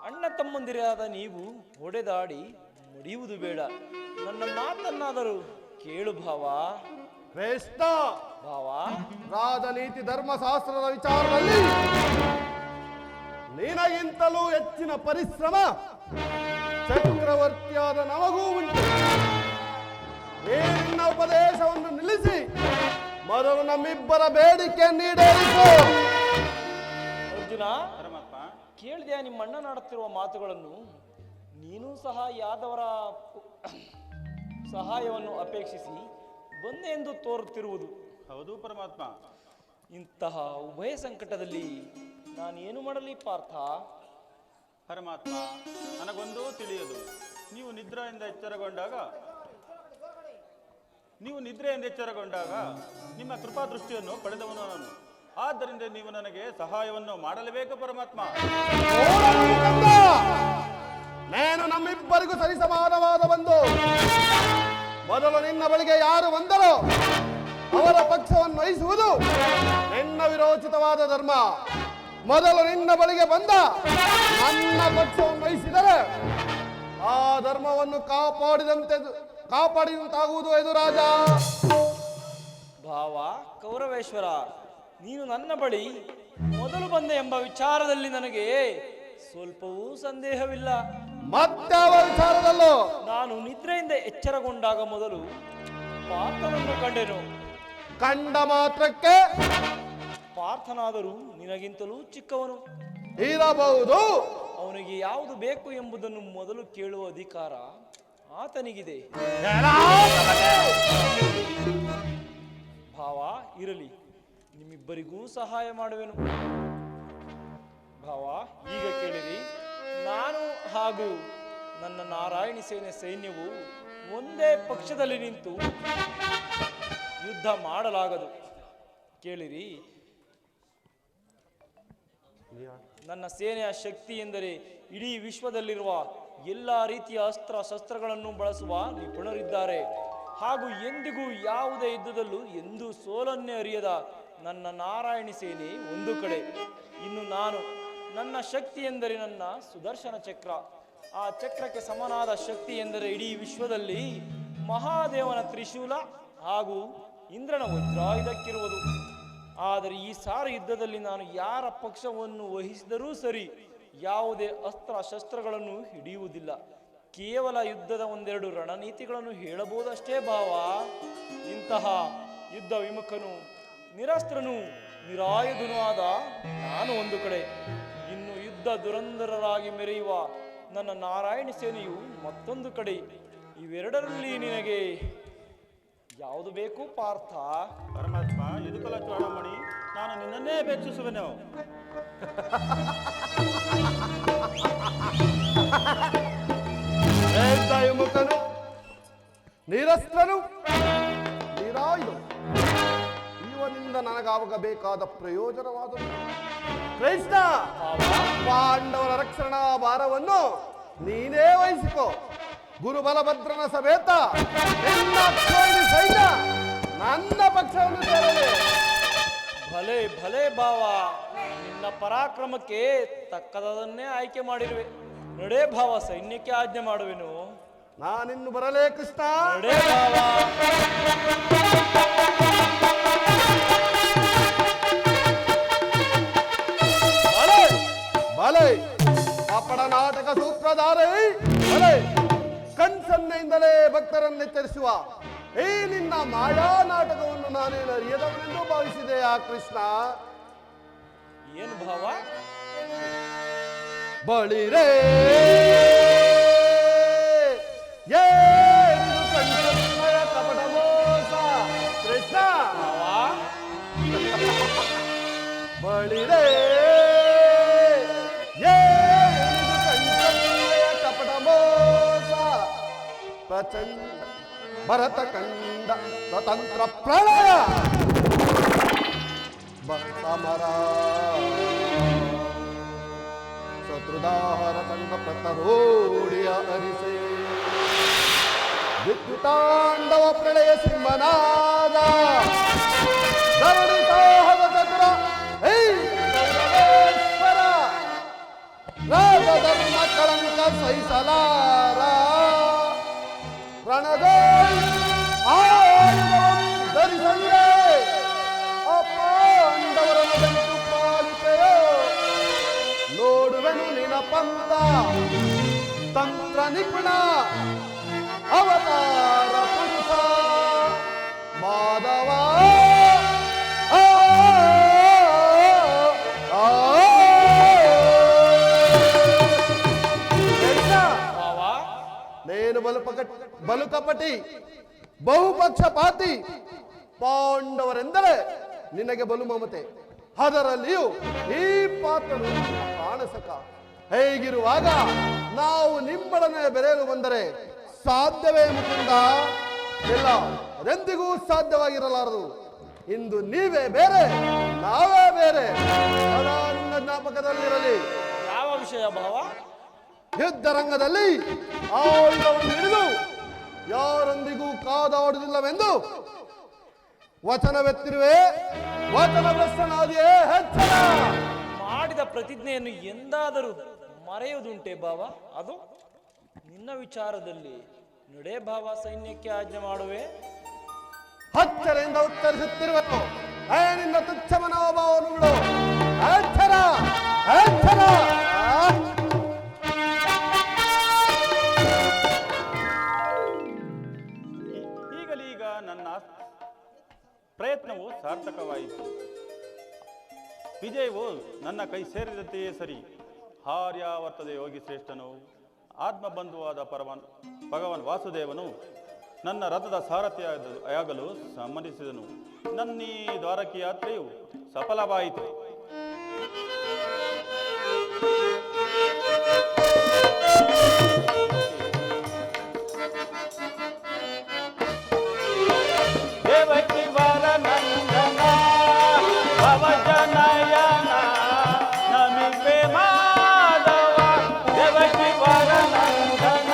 ಅಣ್ಣ ತಮ್ಮಂದಿರಾದ ನೀವು ಹೊಡೆದಾಡಿ ಮುಡಿಯುವುದು ಬೇಡ. ನನ್ನ ಮಾತನ್ನಾದರೂ ಕೇಳು ಭಾವ. ಕೃಷ್ಣ, ಭಾವ, ರಾಜನೀತಿ ಧರ್ಮಶಾಸ್ತ್ರದ ವಿಚಾರದಲ್ಲಿ ನಿನಗಿಂತಲೂ ಹೆಚ್ಚಿನ ಪರಿಶ್ರಮ ಚಕ್ರವರ್ತಿಯಾದ ನಮಗೂ ಉಂಟು. ಈ ನಿನ್ನ ಉಪದೇಶವನ್ನು ನಿಲ್ಲಿಸಿ ಮೊದಲು ನಮ್ಮಿಬ್ಬರ ಬೇಡಿಕೆ ಈಡೇರಿಸು. ಅರ್ಜುನ, ಪರಮಾತ್ಮ, ಕೇಳಿದೆಯಾ ನಿಮ್ಮ ಅಣ್ಣನಾಡುತ್ತಿರುವ ಮಾತುಗಳನ್ನು? ನೀನೂ ಸಹ ಯಾದವರ ಸಹಾಯವನ್ನು ಅಪೇಕ್ಷಿಸಿ ಬಂದೆ ಎಂದು ತೋರುತ್ತಿರುವುದು. ಹೌದು ಪರಮಾತ್ಮ. ಇಂತಹ ಉಭಯ ಸಂಕಟದಲ್ಲಿ ನಾನೇನು ಮಾಡಲಿ ಪಾರ್ಥ? ಪರಮಾತ್ಮ, ನನಗೊಂದು ತಿಳಿಯದು. ನೀವು ನಿದ್ರೆಯಿಂದ ಎಚ್ಚರಗೊಂಡಾಗ ನಿಮ್ಮ ಕೃಪಾದೃಷ್ಟಿಯನ್ನು ಪಡೆದವನು ನಾನು. ಆದ್ದರಿಂದ ನೀವು ನನಗೆ ಸಹಾಯವನ್ನು ಮಾಡಲೇಬೇಕು ಪರಮಾತ್ಮ. ನಾನು ನಮ್ಮಿಬ್ಬರಿಗೂ ಸರಿಸಮಾನವಾದ ಬಂದು ಮೊದಲು ನಿನ್ನ ಬಳಿಗೆ ಯಾರು ಬಂದರೋ ಅವರ ಪಕ್ಷವನ್ನು ವಹಿಸುವುದು ನಿನ್ನ ವಿರೋಚಿತವಾದ ಧರ್ಮ. ಮೊದಲು ನಿನ್ನ ಬಳಿಗೆ ಬಂದ ನನ್ನ ಪಕ್ಷವನ್ನು ವಹಿಸಿದರೆ ಆ ಧರ್ಮವನ್ನು ಕಾಪಾಡಿದಂತಾಗುವುದು ಎದುರಾಜ. ಭಾವ ಕೌರವೇಶ್ವರ, ನೀನು ನನ್ನ ಬಳಿ ಮೊದಲು ಬಂದೆ ಎಂಬ ವಿಚಾರದಲ್ಲಿ ನನಗೆ ಸ್ವಲ್ಪವೂ ಸಂದೇಹವಿಲ್ಲ. ಮತ್ತಾವ ವಿಚಾರದಲ್ಲೂ ನಾನು ನಿದ್ರೆಯಿಂದ ಎಚ್ಚರಗೊಂಡಾಗ ಮೊದಲು ಪಾರ್ಥನನ್ನು ಕಂಡೆನು. ಕಂಡ ಮಾತ್ರಕ್ಕೆ ಪಾರ್ಥನಾದರೂ ನಿನಗಿಂತಲೂ ಚಿಕ್ಕವನು ಇರಬಹುದು. ಅವನಿಗೆ ಯಾವುದು ಬೇಕು ಎಂಬುದನ್ನು ಮೊದಲು ಕೇಳುವ ಅಧಿಕಾರ ಆತನಿಗಿದೆ. ಭಾವ ಇರಲಿ, ನಿಮ್ಮಿಬ್ಬರಿಗೂ ಸಹಾಯ ಮಾಡುವೆನು. ಭಾವ, ಈಗ ಕೇಳಿರಿ. ನಾನು ಹಾಗೂ ನನ್ನ ನಾರಾಯಣಿ ಸೇನೆ ಸೈನ್ಯವು ಒಂದೇ ಪಕ್ಷದಲ್ಲಿ ನಿಂತು ಯುದ್ಧ ಮಾಡಲಾಗದು. ಕೇಳಿರಿ, ನನ್ನ ಸೇನೆಯ ಶಕ್ತಿ ಎಂದರೆ ಇಡೀ ವಿಶ್ವದಲ್ಲಿರುವ ಎಲ್ಲ ರೀತಿಯ ಅಸ್ತ್ರ ಶಸ್ತ್ರಗಳನ್ನು ಬಳಸುವ ನಿಪುಣರಿದ್ದಾರೆ. ಹಾಗೂ ಎಂದಿಗೂ ಯಾವುದೇ ಯುದ್ಧದಲ್ಲೂ ಎಂದೂ ಸೋಲನ್ನೇ ಅರಿಯದ ನನ್ನ ನಾರಾಯಣಿ ಸೇನೆ ಒಂದು ಕಡೆ. ಇನ್ನು ನನ್ನ ಶಕ್ತಿ ಎಂದರೆ ನನ್ನ ಸುದರ್ಶನ ಚಕ್ರ. ಆ ಚಕ್ರಕ್ಕೆ ಸಮನಾದ ಶಕ್ತಿ ಎಂದರೆ ಇಡೀ ವಿಶ್ವದಲ್ಲಿ ಮಹಾದೇವನ ತ್ರಿಶೂಲ ಹಾಗೂ ಇಂದ್ರನ ವಜ್ರಾಯುಧಕ್ಕಿರುವುದು. ಆದರೆ ಈ ಸಾರಿ ಯುದ್ಧದಲ್ಲಿ ನಾನು ಯಾರ ಪಕ್ಷವನ್ನು ವಹಿಸಿದರೂ ಸರಿ, ಯಾವುದೇ ಅಸ್ತ್ರ ಶಸ್ತ್ರಗಳನ್ನು ಹಿಡಿಯುವುದಿಲ್ಲ. ಕೇವಲ ಯುದ್ಧದ ಒಂದೆರಡು ರಣನೀತಿಗಳನ್ನು ಹೇಳಬಹುದಷ್ಟೇ ಭಾವ. ಇಂತಹ ಯುದ್ಧ ವಿಮುಖನು, ನಿರಸ್ತ್ರನು, ನಿರಾಯುಧನೂ ಆದ ನಾನು ಒಂದು ಕಡೆ, ಇನ್ನು ಯುದ್ಧ ದುರಂಧರರಾಗಿ ಮೆರೆಯುವ ನನ್ನ ನಾರಾಯಣ ಸೇನೆಯು ಮತ್ತೊಂದು ಕಡೆ. ಇವೆರಡರಲ್ಲಿ ನಿನಗೆ ಯಾವುದು ಬೇಕು ಪಾರ್ಥ? ಪರಮಾತ್ಮ, ಯದುಕುಲ ಚೂಡಾಮಣಿ, ನಾನು ನಿನ್ನನ್ನೇ ಅಪೇಕ್ಷಿಸುವೆನು. ಮುಖನು, ನಿರಸ್ತ್ರನು, ನಿರಾಯುಧ, ಇವನಿಂದ ನನಗಾಗಬೇಕಾದ ಪ್ರಯೋಜನವಾದದ್ದು ಕೃಷ್ಣ. ಪಾಂಡವರ ರಕ್ಷಣಾ ಭಾರವನ್ನು ನೀನೇ ವಹಿಸಿಕೋ. ಗುರುಬಲಭದ್ರನ ಸಮೇತ ನಿನ್ನ ಸೈನ್ಯ ನನ್ನ ಪಕ್ಷವನ್ನು ಸೇರಲಿ. ಭಲೆ ಭಲೆ ಭಾವ, ನಿನ್ನ ಪರಾಕ್ರಮಕ್ಕೆ ತಕ್ಕದನ್ನೇ ಆಯ್ಕೆ ಮಾಡಿರುವೆ. ನಡೆ ಭಾವ, ಸೈನ್ಯಕ್ಕೆ ಆಜ್ಞೆ ಮಾಡುವೆನು. ನಾನಿನ್ನು ಬರಲೇ ಕೃಷ್ಣ. ನಡೆ ಭಾವ. ಬಲೆ ಕಪಡ ನಾಟಕ ಸೂತ್ರಧಾರೆ ಬಲೆ, ಕಣ್ಸನ್ನೆಯಿಂದಲೇ ಭಕ್ತರನ್ನು ಎಚ್ಚರಿಸುವ ಈ ನಿನ್ನ ಮಾಯಾ ನಾಟಕವನ್ನು ನಾನೇನು ಅರಿಯದವನೆಂದು ಭಾವಿಸಿದೆ ಆ ಕೃಷ್ಣ. ಏನು ಭಾವ? ಬಳಿರೇ ಕಣ್ಸನ್ಮಯ ಕಪಟ ಮೋಸ ಕೃಷ್ಣ. ಬಳಿರೇ ಪ್ರಚಂಡ ಭರತ ಕಂಡ ಸ್ವತಂತ್ರ ಪ್ರಳಯ ಸಮರ ಶತ್ರುದಾಹರ ಕಂಡ ಪ್ರತರೋಡಿಯ ಅರಿಸೆ ವಿದ್ಯುತಾಂಡವ ಪ್ರಳಯ ಸಿಂಹನಾದ ಧರಣಿ ಸಾಹಸ ಚತುರ ಧರ್ಮ ಕಳಂಕ ಸಹಿಸಲಾರ ರಣದಲ್ಲಿ ಆಯುಧವನ್ನು ಧರಿಸಲಿದೆ ಪಾಂಡವರನ್ನು ಬೆಂತು ಪಾಲಿಕೆಯೋ ನೋಡುವೆನು ನಿನ ಪಂಥ ತಂತ್ರ ನಿಪುಣ ಅವತಾರ ಪುರುಷ ಮಾಧವ ಆ, ಆ, ಕೃಷ್ಣ, ಭಾವ నేను ಬಲುಕಪಟಿ ಬಹುಪಕ್ಷಪಾತಿ ಪಾಂಡವರೆಂದರೆ ನಿನಗೆ ಬಲು ಮಮತೆ ಅದರಲ್ಲಿಯೂ ಈ ಪಾತ್ರನು ಕಾಣಸಕ ಹೇಗಿರುವಾಗ ನಾವು ನಿಮ್ಮೊಡನೆ ಬೆರೆಯಲು ಬಂದರೆ ಸಾಧ್ಯವೇ ಮುಕುಂದ ಇಲ್ಲ ಅದೆಂದಿಗೂ ಸಾಧ್ಯವಾಗಿರಲಾರದು ಇಂದು ನೀವೇ ಬೇರೆ ನಾವೇ ಬೇರೆ ಸದಾ ನಿನ್ನ ಜ್ಞಾಪಕದಲ್ಲಿರಲಿ ಯಾವ ವಿಷಯ ಭಾವ? ಯುದ್ಧ ರಂಗದಲ್ಲಿ ಆಯುಧವನ್ನು ಹಿಡಿದು ಯಾರೊಂದಿಗೂ ಕಾದಾಡುವುದಿಲ್ಲವೆಂದು ವಚನವೆತ್ತಿರುವೆ ವಚನ ಭ್ರಷ್ಟನಾದಿಯೇ ಹೆಚ್ಚಳ ಮಾಡಿದ ಪ್ರತಿಜ್ಞೆಯನ್ನು ಎಂದಾದರೂ ಮರೆಯುವುದುಂಟೆ ಭಾವ? ಅದು ನಿನ್ನ ವಿಚಾರದಲ್ಲಿ ನಡೆ ಭಾವ, ಸೈನ್ಯಕ್ಕೆ ಆಜ್ಞೆ ಮಾಡುವೆ. ಹಚ್ಚರಿಂದ ಉತ್ತರಿಸುತ್ತಿರುವನು ನಿನ್ನ ತುಚ್ಛ ಮನೋಭಾವವನ್ನು ಬಿಡು ಎಚ್ಚರ ಎಚ್ಚರ ಈಗಲೀಗ ನನ್ನ ಪ್ರಯತ್ನವು ಸಾರ್ಥಕವಾಯಿತು. ವಿಜಯವು ನನ್ನ ಕೈ ಸೇರಿದಂತೆಯೇ ಸರಿ. ಆರ್ಯಾವರ್ತದ ಯೋಗಿ ಶ್ರೇಷ್ಠನು ಆತ್ಮಬಂಧುವಾದ ಭಗವಾನ್ ವಾಸುದೇವನು ನನ್ನ ರಥದ ಸಾರಥಿಯಾಗಲು ಸಮ್ಮತಿಸಿದನು. ನನ್ನೀ ದ್ವಾರಕಿ ಯಾತ್ರೆಯು ಸಫಲವಾಯಿತು. ದೇವಕಿ ವರನಂದನ ಭವಜನಯನ ನಮಿಪೆ ಮಾಧವ. ದೇವಕಿ ವರನಂದನ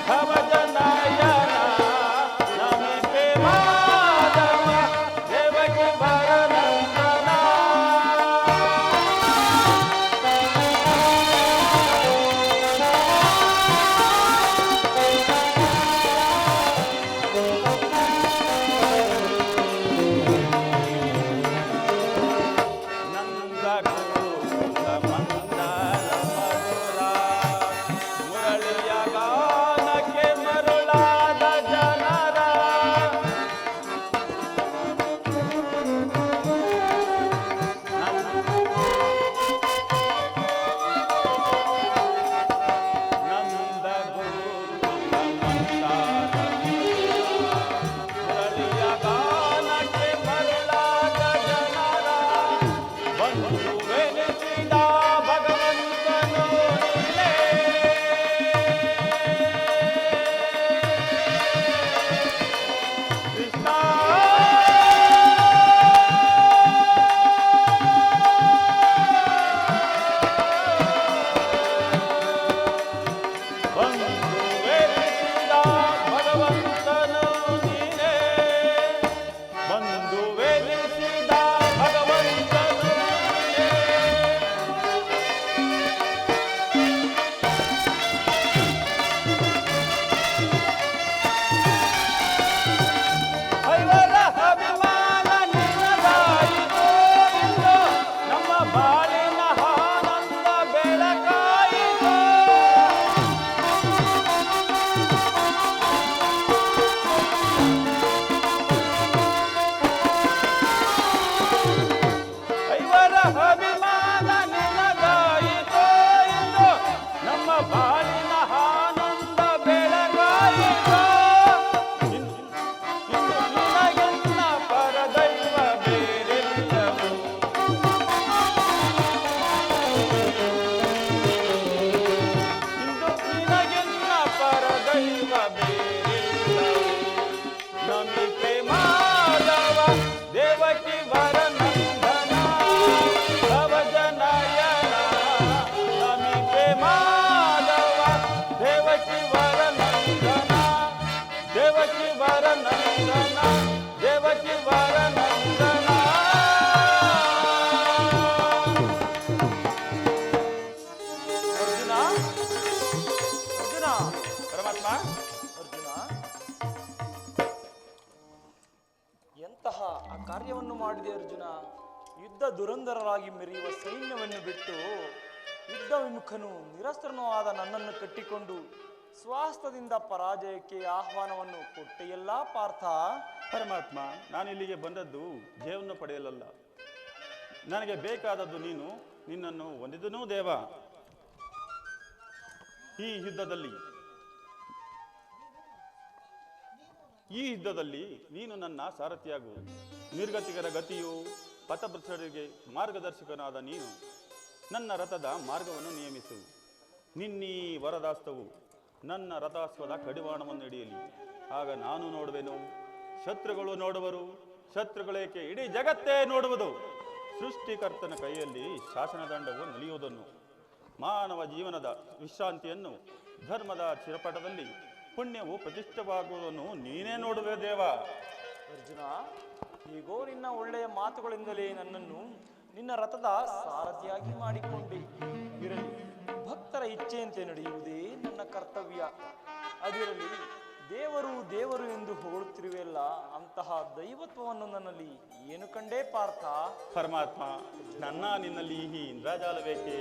ಭವಜನಯನ ನಮಿಪೆ ಮಾಧವ. ದೇವಕಿ ವರನಂದನ ಪರಮಾತ್ಮ. ಅರ್ಜುನ, ಎಂತಹ ಆ ಕಾರ್ಯವನ್ನು ಮಾಡಿದೆ ಅರ್ಜುನ. ಯುದ್ಧ ದುರಂಧರರಾಗಿ ಮೆರೆಯುವ ಸೈನ್ಯವನ್ನು ಬಿಟ್ಟು ಯುದ್ಧ ವಿಮುಖನು ನಿರಸ್ತ್ರನೂ ಆದ ನನ್ನನ್ನು ಕಟ್ಟಿಕೊಂಡು ಸ್ವಾಸ್ಥದಿಂದ ಪರಾಜಯಕ್ಕೆ ಆಹ್ವಾನವನ್ನು ಕೊಟ್ಟೆಯಲ್ಲ ಪಾರ್ಥ. ಪರಮಾತ್ಮ, ನಾನು ಇಲ್ಲಿಗೆ ಬಂದದ್ದು ಜಯವನ್ನು ಪಡೆಯಲಲ್ಲ. ನನಗೆ ಬೇಕಾದದ್ದು ನೀನು. ನಿನ್ನನ್ನು ಹೊಂದಿದನೂ ದೇವ. ಈ ಯುದ್ಧದಲ್ಲಿ ನೀನು ನನ್ನ ಸಾರಥಿಯಾಗು. ನಿರ್ಗತಿಕರ ಗತಿಯು ಪಥಭ್ರಷ್ಟರಿಗೆ ಮಾರ್ಗದರ್ಶಕನಾದ ನೀನು ನನ್ನ ರಥದ ಮಾರ್ಗವನ್ನು ನಿಯಮಿಸು. ನಿನ್ನೀ ವರದಾಸ್ತವು ನನ್ನ ರಥಾಸ್ವದ ಕಡಿವಾಣವನ್ನು ಹಿಡಿಯಲಿ. ಆಗ ನಾನು ನೋಡುವೆನು, ಶತ್ರುಗಳು ನೋಡುವರು. ಶತ್ರುಗಳೇಕೆ ಇಡೀ ಜಗತ್ತೇ ನೋಡುವುದು. ಸೃಷ್ಟಿಕರ್ತನ ಕೈಯಲ್ಲಿ ಶಾಸನದಂಡವು ನಲಿಯುವುದನ್ನು, ಮಾನವ ಜೀವನದ ವಿಶ್ರಾಂತಿಯನ್ನು, ಧರ್ಮದ ಚಿರಪಟದಲ್ಲಿ ಪುಣ್ಯವು ಪ್ರತಿಷ್ಠವಾಗುವುದನ್ನು ನೀನೇ ನೋಡುವೆ ದೇವ. ಅರ್ಜುನ, ಹೀಗೋ ನಿನ್ನ ಒಳ್ಳೆಯ ಮಾತುಗಳಿಂದಲೇ ನನ್ನನ್ನು ನಿನ್ನ ರಥದ ಸಾರಥಿಯಾಗಿ ಮಾಡಿಕೊಂಡೆ. ಇರಲಿ, ಭಕ್ತರ ಇಚ್ಛೆಯಂತೆ ನಡೆಯುವುದೇ ನನ್ನ ಕರ್ತವ್ಯ. ಅದಿರಲಿ, ದೇವರು ದೇವರು ಎಂದು ಹೊಗಳುತ್ತಿರುವೆಲ್ಲ, ಅಂತಹ ದೈವತ್ವವನ್ನು ನನ್ನಲ್ಲಿ ಏನು ಕಂಡೇ ಪಾರ್ಥ? ಪರಮಾತ್ಮ, ನಿನ್ನಲ್ಲಿ ಈ ಇಂದ್ರಜಾಲ ಬೇಕೆ?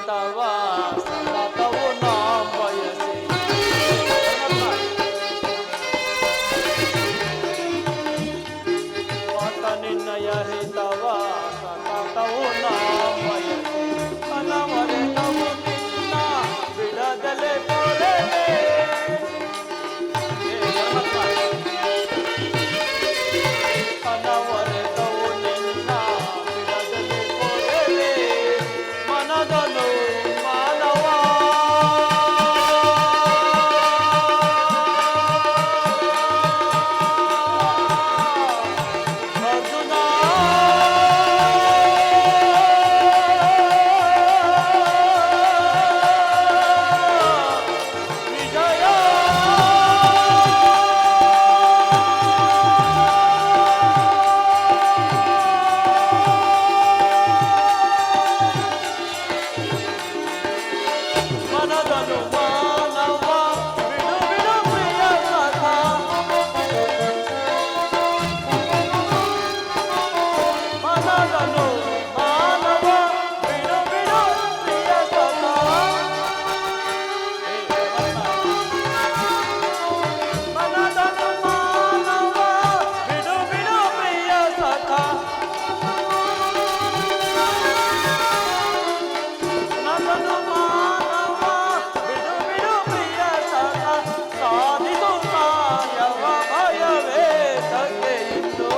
ಹಿತವ ಸತತವು ನಾ ಬಯಸಿ ಮಾತ ನಿನ್ನಯ ಹಿತವ ಸತತವು ನಾ ಬಯಸಿ ಅನವರೆತವು ನಿನ್ನ ಬಿಡದಲೆ ಪೊರೆಲೆ ಅನವರೆತವು ನಿನ್ನ ಬಿಡದಲೆ ಪೊರೆಲೆ ಮನದನು ಮಾನವ ಅರ್ಜುನ ವಿಜಯ ಮನದನು ಮಾನವ ಬಿಡು ಬಿಡು ಪ್ರಿಯ ಸಖ ಮನದನು ಮಾನವ ಬಿಡು ಬಿಡು ಪ್ರಿಯ ಸಖ ಮನದನು ಮಾನವ ಬಿಡು ಬಿಡು ಪ್ರಿಯ ಸಖ ಮನದನು ಮಾನವ ಬಿಡು ಬಿಡು ಪ್ರಿಯ ಸಖ ಸಾಧಿಸು ಕಾರ್ಯವ ಭಯವೇ ತಗೆ ಇತ್ತು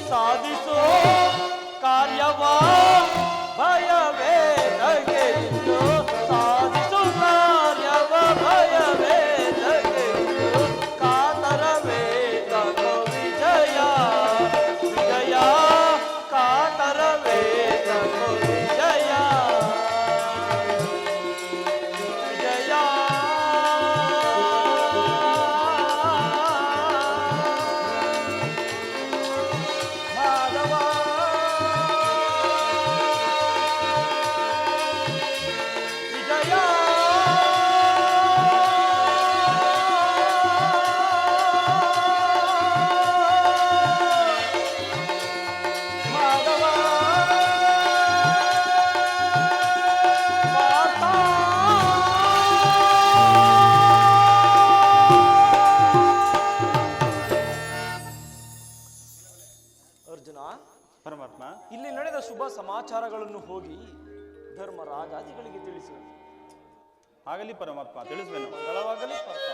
ಸಾಧಿಸೋ ಕಾರ್ಯವ ಭಯವೇ ತಗೆ ಇತ್ತು ಸಾಧಿಸೋ ಕಾರ್ಯವ ಭಯವೇ ತಗೆ ಇತ್ತು ಕಾತರವೇ ತಗೋ ವಿಜಯ ವಿಜಯ ಕಾತರವೇ ತಗೋ ವಿಜಯ ವಿಜಯ ಮಾಧವ ವಿಜಯ ಮಾಧವ ಅರ್ಜುನ, ಪರಮಾತ್ಮ, ಇಲ್ಲಿ ನಡೆದ ಶುಭ ಸಮಾಚಾರಗಳನ್ನು ಹೋಗಿ ಧರ್ಮರಾಜಾದಿಗಳಿಗೆ ತಿಳಿಸು. ಆಗಲಿ ಪರಮಾತ್ಮ, ತಿಳಿಸುವೆನು. ಮಂಗಳವಾಗಲಿ ಪಾರ್ಥ.